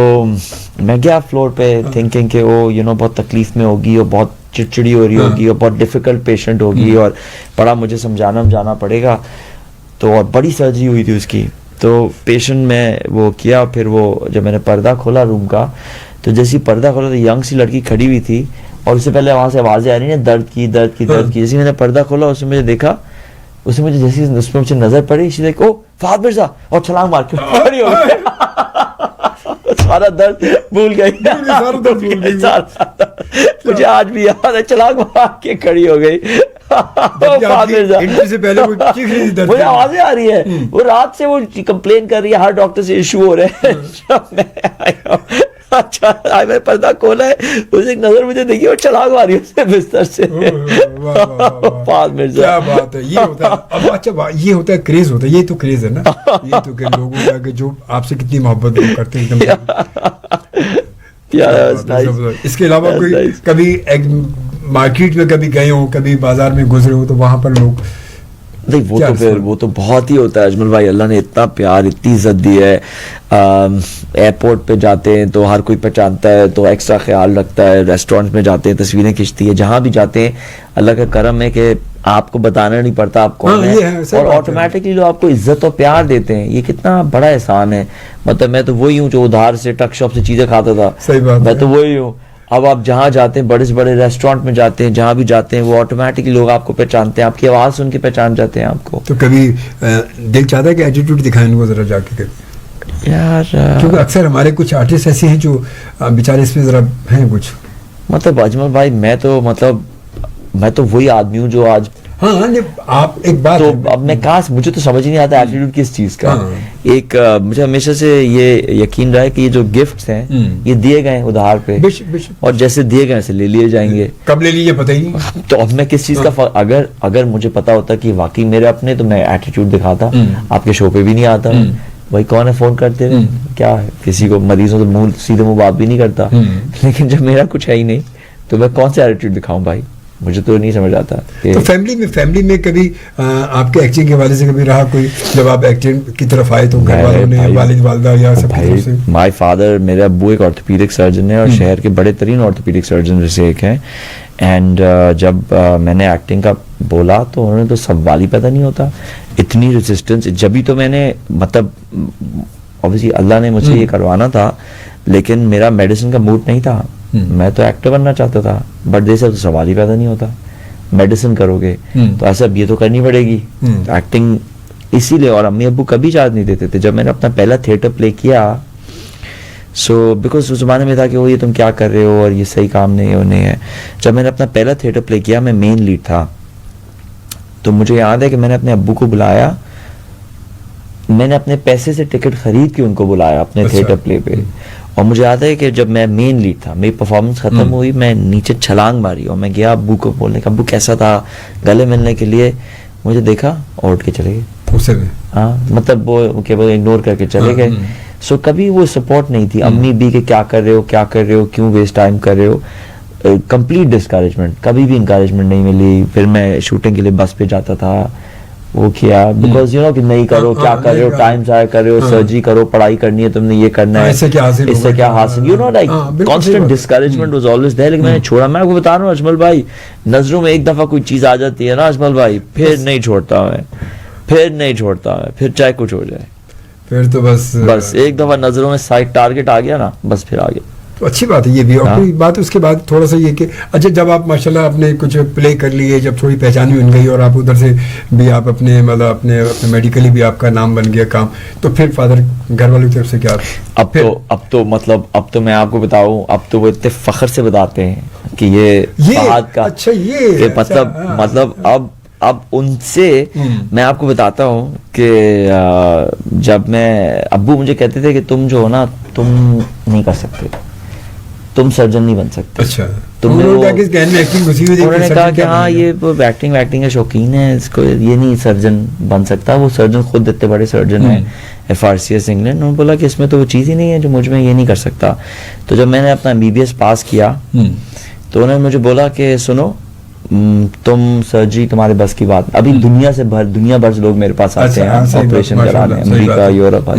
मैं गया फ्लोर पे थिंकिंग कि वो बहुत तकलीफ में होगी, और बहुत चिड़चिड़ी हो रही होगी, और बहुत डिफिकल्ट पेशेंट होगी, और बड़ा मुझे समझाना पड़ेगा। तो और बड़ी सर्जरी हुई थी उसकी, तो पेशेंट में वो किया। फिर वो जब मैंने पर्दा खोला रूम का, तो जैसे पर्दा खोला तो यंग सी लड़की खड़ी हुई थी, और उससे पहले वहां से आवाजें आ रही है दर्द की। जैसे मैंने पर्दा खोला, उसने मुझे देखा, उसमें मुझे नजर पड़ी, शी लाइक, ओ फहद मिर्जा, और छलांग मार के खड़ी हो गई। सारा दर्द भूल गई, मुझे आज भी याद है, छलांग मार के खड़ी हो गई। से पहले मुझे आवाजें आ रही है, वो रात से वो कंप्लेन कर रही है, हर डॉक्टर से इशू हो रहे हैं। अच्छा, मैंने पर्दा खोला है, उसे एक नजर मुझे देखी और छलांग मारी उससे बिस्तर से। फहद मिर्जा, क्या बात है, ये होता है। अब अच्छा, ये होता है क्रेज, होता है, ये तो क्रेज है ना, ये तो के लोगों का कि जो आपसे कितनी मोहब्बत करते हैं एकदम। इसके अलावा कोई कभी मार्केट में कभी गए हो, कभी बाजार में गुजरे हो, तो वहां पर लोग नहीं, वो तो बहुत ही होता है अजमल भाई। अल्लाह ने इतना प्यार, इतनी इज्जत दी है। एयरपोर्ट पे जाते हैं तो हर कोई पहचानता है, तो एक्स्ट्रा ख्याल रखता है। रेस्टोरेंट में जाते हैं, तस्वीरें खींचती है। जहां भी जाते हैं अल्लाह का करम है कि आपको बताना नहीं पड़ता आप कौन है, और ऑटोमेटिकली लोग आपको इज्जत और प्यार देते हैं। ये कितना बड़ा एहसान है। मतलब मैं तो वही हूँ जो उधार से ट्रक शॉप से चीजें खाता था। सही बात, मैं तो वही हूँ। अब आप जहाँ जाते हैं, बड़े से बड़े रेस्टोरेंट में जाते हैं, जहाँ भी जाते हैं, वो ऑटोमेटिकली लोग आपको पहचानते हैं, आपकी आवाज सुन के पहचान जाते हैं आपको। तो कभी दिल चाहता है कि एटीट्यूड दिखाएं उनको जरा जाके कभी? यार क्योंकि अक्सर हमारे कुछ आर्टिस्ट ऐसे हैं जो बेचारे इसमें जरा हैं कुछ। मतलब अजमल भाई, मैं तो वही आदमी हूँ जो आज, हाँ, आप एक बात, तो अब मैं कहाँ से, मुझे तो समझ ही नहीं आता एटीट्यूड किस चीज का। एक मुझे हमेशा से ये यकीन रहा है कि ये जो गिफ्ट्स हैं ये दिए गए उधार पे, और जैसे दिए गए ऐसे ले लिए जाएंगे। कब ले लीजिए पता ही नहीं। तो अब मैं किस चीज का अगर मुझे पता होता कि वाकई मेरे अपने, तो मैं एटीट्यूड दिखाता, आपके शो पे भी नहीं आता। भाई कौन है फोन करते हुए, क्या है, किसी को मरीजों से सीधे मुंह बात भी नहीं करता। लेकिन जब मेरा कुछ है ही नहीं, तो मैं कौन सा एटीट्यूड दिखाऊं भाई, मुझे तो नहीं समझ आता। तो फैमिली में कभी आपके एक्टिंग के वाले से कभी रहा कोई, जब आप एक्टिंग की तरफ आए तो घर वालों ने, वालिद वालदा या सब की तरफ से? माय फादर, मेरे अब्बू एक ऑर्थोपीडिक सर्जन है, और शहर के बड़े तरीन ऑर्थोपीडिक सर्जन में से एक हैं। एंड जब मैंने एक्टिंग का बोला तो उन्होंने तो सवाल ही पैदा नहीं होता, इतनी रेजिस्टेंस। जब भी तो मैंने, मतलब ऑब्वियसली अल्लाह ने मुझे ये करवाना था, लेकिन मेरा मेडिसिन का मूड नहीं था। मैं तो एक्टर बनना चाहता था, बट जैसे तो सवाल ही पैदा नहीं होता, मेडिसिन करोगे तो ऐसा ये तो करनी पड़ेगी एक्टिंग, इसीलिए। और अम्मी अब्बू कभी इजाजत नहीं देते थे। जब मैंने अपना पहला थिएटर प्ले किया, सो बिकॉज उस जमाने में था कि वो ये तुम क्या कर रहे हो और ये सही काम नहीं है। जब मैंने अपना पहला थिएटर प्ले किया, मैं मेन लीड था, तो मुझे याद है कि मैंने अपने अब्बू को बुलाया, मैंने अपने पैसे से टिकट खरीद के उनको बुलाया अपने थिएटर प्ले पे। और मुझे याद है कि जब मैं मेन लीड था, मेरी परफॉर्मेंस खत्म हुई, मैं नीचे छलांग मारी और मैं गया अब्बू को बोलने का, अब्बू कैसा था, गले मिलने के लिए। मुझे देखा और उठ के चले गए। उसे में हाँ, मतलब वो केवल इग्नोर करके चले गए। सो कभी वो सपोर्ट नहीं थी अम्मी भी कि क्या कर रहे हो, क्या कर रहे हो, क्यों वेस्ट टाइम कर रहे हो। कंप्लीट डिस्करेजमेंट, कभी भी इंकरेजमेंट नहीं मिली। फिर मैं शूटिंग के लिए बस पे जाता था, वो किया बिकॉज यू नो कि नहीं करो, क्या कर रहे हो, टाइम जाया कर रहे हो, सर्जरी करो, पढ़ाई करनी है, तुमने ये करना है, इससे क्या हासिल, you know like constant discouragement was always there. लेकिन मैंने छोड़ा, मैं आपको बता रहा हूँ अजमल भाई, नजरों में एक दफा कोई चीज आ जाती है ना अजमल भाई, फिर नहीं छोड़ता मैं, फिर चाहे कुछ हो जाए, फिर तो बस एक दफा नजरों में साइड टारगेट आ गया ना, बस फिर आ गया। तो अच्छी बात है ये भी। और कोई बात उसके बाद थोड़ा सा ये कि अच्छा, जब आप माशाल्लाह आपने कुछ प्ले कर लिए, जब थोड़ी पहचान भी बन गई और आप उधर से भी आप अपने मतलब अपने मेडिकली भी आपका नाम बन गया काम, तो फिर फादर घर वालों की तरफ से क्या? अब तो मैं आपको बताऊं, अब तो वो इतने फख्र से बताते हैं कि ये फहद का, अच्छा ये मतलब अब उनसे मैं आपको बताता हूँ कि जब मैं, अब्बू मुझे कहते थे कि तुम जो हो ना, तुम नहीं कर सकते, तुम सर्जन नहीं बन सकते। अच्छा, उन्होंने कहा कि हाँ ये एक्टिंग का शौकीन है, इसको ये नहीं सर्जन बन सकता। वो सर्जन खुद इतने बड़े सर्जन है FRCS इंग्लैंड। उन्होंने बोला कि इसमें तो वो चीज़ ही नहीं है जो मुझ में ये नहीं कर सकता। तो जब मैंने अपना MBBS पास किया तो उन्होंने मुझे बोला कि सुनो, तुम सर्जरी तुम्हारे बस की बात। अभी दुनिया भर से लोग मेरे पास आते हैं ऑपरेशन कराने, अमेरिका, यूरोप।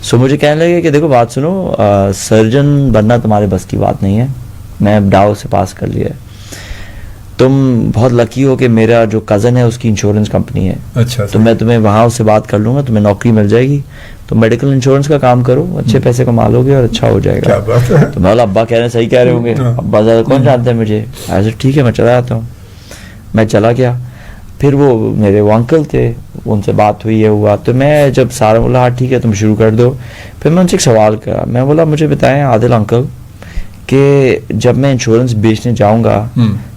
सो मुझे कहने लगे कि देखो बात सुनो, सर्जन बनना तुम्हारे बस की बात नहीं है, मैं डाउ से पास कर लिया है, तुम बहुत लकी हो कि मेरा जो कज़न है उसकी इंश्योरेंस कंपनी है। अच्छा, तो मैं तुम्हें वहाँ उससे बात कर लूँगा, तुम्हें नौकरी मिल जाएगी, तो मेडिकल इंश्योरेंस का काम करो, अच्छे पैसे कमा लोगे और अच्छा हो जाएगा। तो मैं बोला अब्बा कह रहे हैं, सही कह रहे होंगे, अब्बा ज़्यादा कौन जानता है मुझे। ऐसे ठीक है, मैं चला जाता हूँ। मैं चला गया, फिर वो मेरे वो अंकल थे, उनसे बात हुई है हुआ, तो मैं जब सारा बोला हाँ ठीक है तुम शुरू कर दो, फिर मैं उनसे एक सवाल करा। मैं बोला मुझे बताएं आदिल अंकल कि जब मैं इंश्योरेंस बेचने जाऊंगा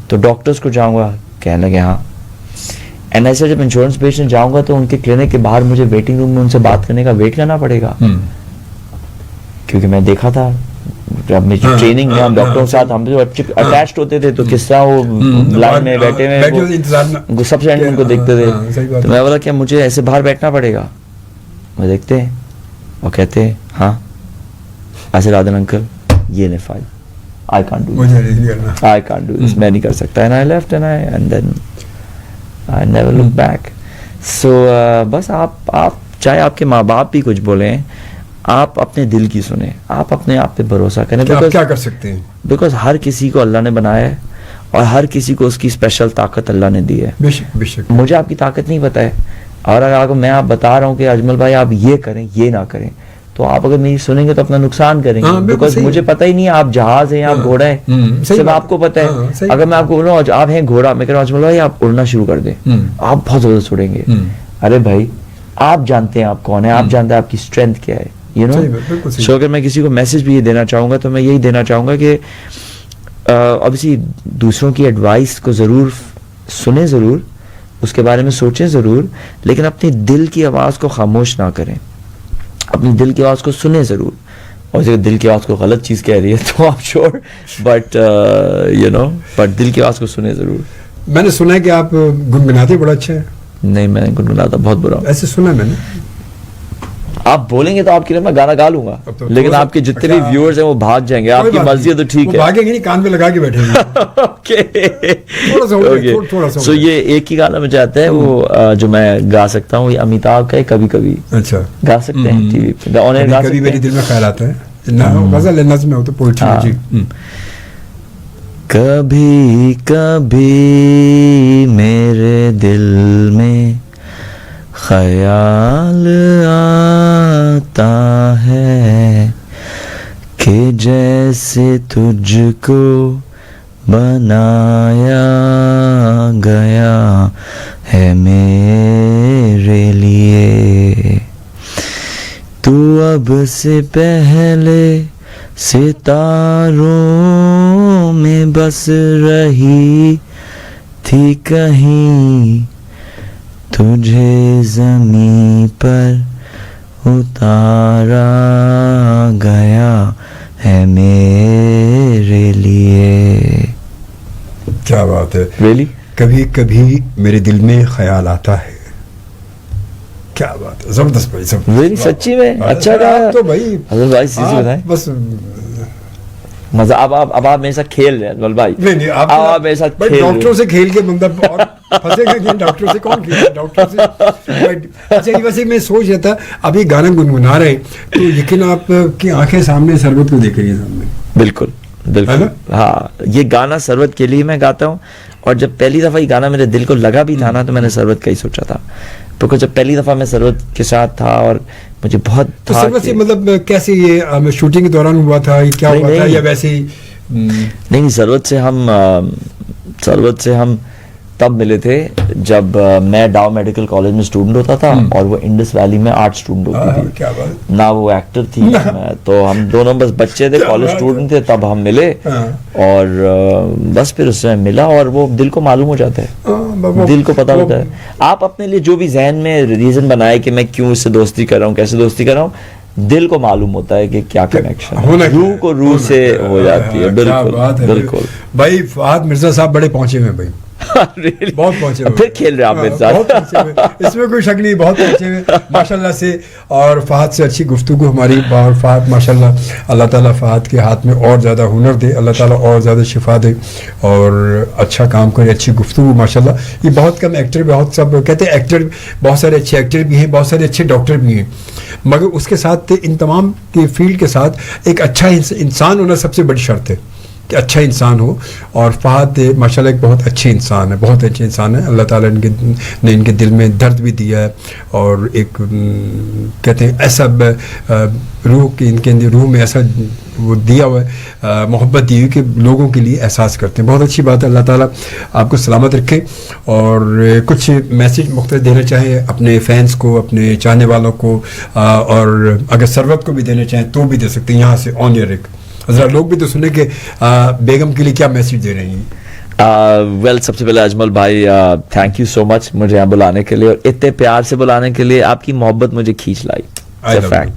तो डॉक्टर्स को जाऊंगा? कहने लगे हाँ। एंड ऐसे जब इंश्योरेंस बेचने जाऊंगा तो उनके क्लिनिक के बाहर मुझे वेटिंग रूम में उनसे बात करने का वेट करना पड़ेगा? क्योंकि मैं देखा था जब मेरी ट्रेनिंग में हम डॉक्टरों के साथ हम जो अटैच्ड होते थे, तो किस तरह वो लाइन में बैठे हुए सबसे एंड उनको देखते थे। तो मैं बोला क्या मुझे ऐसे बाहर बैठना पड़ेगा? वो देखते हैं और कहते हैं हाँ ऐसे राधन अंकल ये ले file, I can't do this, मैं नहीं कर सकता। and I left and then I never looked back. So बस आप चाहे आपके माँ बाप भी कुछ बोले, आप अपने दिल की सुने, आप अपने आप पे भरोसा करें। आप क्या कर सकते हैं? बिकॉज हर किसी को अल्लाह ने बनाया है और हर किसी को उसकी स्पेशल ताकत अल्लाह ने दी है। बेशक मुझे आपकी ताकत नहीं पता है, और अगर मैं आप बता रहा हूँ कि अजमल भाई आप ये करें ये ना करें, तो आप अगर मेरी सुनेंगे तो अपना नुकसान करेंगे। बिकॉज मुझे पता ही नहीं है आप जहाज हैं, आप घोड़ा है, सिर्फ आपको पता है। अगर मैं आपको बोलूँ आप हैं घोड़ा, मैं कह रहा हूँ अजमल भाई आप उड़ना शुरू कर दें, आप बहुत जबरदस्त उड़ेंगे। अरे भाई आप जानते हैं आप कौन है, आप जानते हैं आपकी स्ट्रेंथ क्या है, यू नो। सो अगर मैं किसी को मैसेज भी ये देना चाहूंगा तो मैं यही देना चाहूंगा कि ऑब्वियसली दूसरों की एडवाइस को जरूर सुने, जरूर उसके बारे में सोचें जरूर, लेकिन अपनी दिल की आवाज को खामोश ना करें, अपनी दिल की आवाज को सुने जरूर। और अगर दिल की आवाज को गलत चीज कह रही है तो आप sure, but you know, but दिल की आवाज को सुने जरूर। मैंने सुना है कि आप गुनगुनाते बड़ा अच्छा है। नहीं, मैं गुनगुनाता बहुत बुरा हूं, ऐसे सुना है मैंने। आप बोलेंगे तो आपके लिए मैं गाना गा लूंगा, लेकिन आपके जितने भी व्यूअर्स हैं वो भाग जाएंगे। आपकी मर्जी है तो ठीक है, भागेंगे नहीं, कान पे लगा के बैठेंगे। थोड़ा सा। सो ये एक ही गाना मुझे आता है, वो जो मैं गा सकता हूँ, ये अमिताभ का है, कभी कभी। अच्छा, गा सकते हैं टीवी पे, ऑन एयर गा सकते हैं। मेरे दिल में ख्याल आता है ना, गजल नज़्म में हो तो पोएट्री जी। कभी कभी मेरे दिल में ख्याल आता है कि जैसे तुझको बनाया गया है मेरे लिए। तू अब से पहले सितारों में बस रही थी कहीं, तुझे ज़मीं पर उतारा गया है मेरे लिए। क्या बात है, really? कभी कभी मेरे दिल में ख्याल आता है जबरदस्त भाई, जबरदस्त। Really? सच्ची में अच्छा आप गाया तो भाई, अजमल भाई, चीजें आप बताएं। बस मजा, अब आप मेरे साथ खेल रहे हैं अजमल भाई। नहीं अब आप मेरे साथ भाई खेल रहे डॉक्टरों हैं। से खेल के बंदा और फंसेगा कि डॉक्टरों से कौन खेले, डॉक्टर से अच्छा ये वैसे मैं सोच रहा था अभी गाना गुनगुना रहे तो यकीन आप की आंखें सामने शरबत को देख रही है सामने। बिल्कुल बिल्कुल, है हाँ, ये गाना सरवत के लिए मैं गाता हूँ। और जब पहली दफा ये गाना मेरे दिल को लगा भी था ना, तो मैंने सरवत का ही सोचा था, क्योंकि जब पहली दफा मैं सरवत के साथ था और मुझे बहुत तो था शरबत से कि- मतलब कैसे ये शूटिंग के दौरान हुआ था, ये क्या नहीं, हुआ था नहीं। या वैसे ही नहीं, सरवत से हम तब मिले थे जब मैं डाउ मेडिकल कॉलेज में स्टूडेंट होता था और वो इंडस वैली में आर्ट स्टूडेंट होती थी। क्या बात। ना वो एक्टर थी ना मैं, तो हम दोनों बस बच्चे थे, क्या कॉलेज बात स्टूडेंट थे, तब हम मिले। हाँ। और बस फिर उससे मिला और वो दिल को मालूम हो जाता है, दिल को पता होता है। आप अपने लिए जो भी जहन में रीजन बनाए कि मैं क्यों इससे दोस्ती कर रहा हूँ, कैसे दोस्ती कर रहा हूँ, दिल को मालूम होता है कि क्या कनेक्शन है, रूह को रूह से हो जाती है। बिल्कुल बिल्कुल भाई फहद मिर्जा साहब बड़े पहुंचे हुए हैं भाई, Really? बहुत पहुंचे हुए। फिर खेल रहे हैं आप मेरे साथ। बहुत पहुंचे हुए, इसमें कोई शक नहीं, बहुत पहुंचे हुए माशाल्लाह से। और फहद से अच्छी गुफ्तगू हमारी, और फहद माशाल्लाह, अल्लाह ताला फहद के हाथ में और ज़्यादा हुनर दे, अल्लाह ताला और ज़्यादा शिफा दे और अच्छा काम करे, अच्छी गुफ्तगू माशाल्लाह। ये बहुत कम एक्टर, बहुत सब कहते हैं एक्टर, बहुत सारे अच्छे एक्टर भी हैं, बहुत सारे अच्छे डॉक्टर भी हैं, मगर उसके साथ इन तमाम के फील्ड के साथ एक अच्छा इंसान होना सबसे बड़ी शर्त है कि अच्छा इंसान हो। और फहद माशाल्लाह एक बहुत अच्छे इंसान है, बहुत अच्छे इंसान है। अल्लाह ताला ने इनके दिल में दर्द भी दिया है और एक कहते हैं ऐसा रूह की, इनके रूह में ऐसा वो दिया हुआ है, मोहब्बत दी हुई कि लोगों के लिए एहसास करते हैं। बहुत अच्छी बात है, अल्लाह ताला आपको सलामत रखे। और कुछ मैसेज मुख्तलिफ देना चाहें अपने फैंस को, अपने चाहने वालों को, और अगर सरवत को भी देना चाहें तो भी दे सकते हैं यहाँ से ऑन एयर। जरा लोग भी तो सुने कि बेगम के लिए क्या मैसेज दे रही हैं। वेल, सबसे पहले अजमल भाई थैंक यू सो मच मुझे यहाँ बुलाने के लिए और इतने प्यार से बुलाने के लिए। आपकी मोहब्बत मुझे खींच लाई, फैक्ट।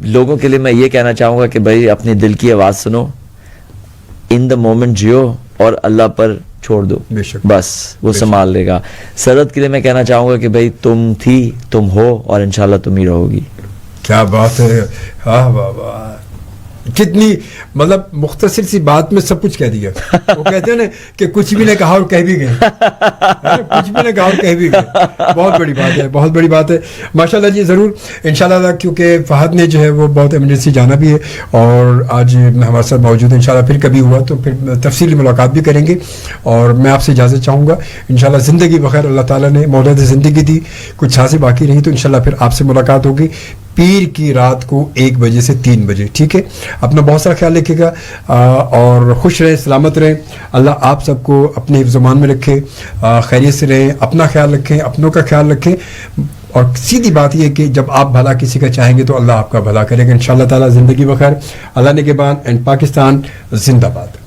लोगों के लिए मैं ये कहना चाहूंगा कि भाई अपने दिल की आवाज सुनो, इन द मोमेंट जियो और अल्लाह पर छोड़ दो, बस वो संभाल लेगा। सरहद के लिए मैं कहना चाहूंगा कि भाई तुम थी, तुम हो और इंशाल्लाह तुम ही रहोगी। क्या बात है, हाँ वाह वाह, कितनी मतलब मुख्तसर सी बात में सब कुछ कह दिया। वो कहते हैं ना कि कुछ भी ने कहा और कह भी गए, कुछ भी ने कहा और कह भी गए। बहुत बड़ी बात है, बहुत बड़ी बात है माशाल्लाह जी। ज़रूर इंशाल्लाह, क्योंकि फहद ने जो है वो बहुत इमरजेंसी जाना भी है और आज हमारे साथ मौजूद है। इंशाल्लाह फिर कभी हुआ तो फिर तफसीली मुलाकात भी करेंगे। और मैं आपसे इजाज़त चाहूँगा, इंशाल्लाह ज़िंदगी बखैर अल्लाह ताला ने मौलाद ज़िंदगी दी, कुछ सांसें बाकी रही तो इंशाल्लाह फिर आपसे मुलाकात होगी पीर की रात को 1 बजे से 3 बजे। ठीक है, अपना बहुत सारा ख्याल रखिएगा और खुश रहें, सलामत रहें। अल्लाह आप सबको अपने हिफ्ज़-ओ-मान में रखे, खैरियत से रहें, अपना ख्याल रखें, अपनों का ख्याल रखें। और सीधी बात यह है कि जब आप भला किसी का चाहेंगे तो अल्लाह आपका भला करेगा इंशाअल्लाह ताला। ज़िंदगी बखैर, अल्लाह ने के बाद, एंड पाकिस्तान जिंदाबाद।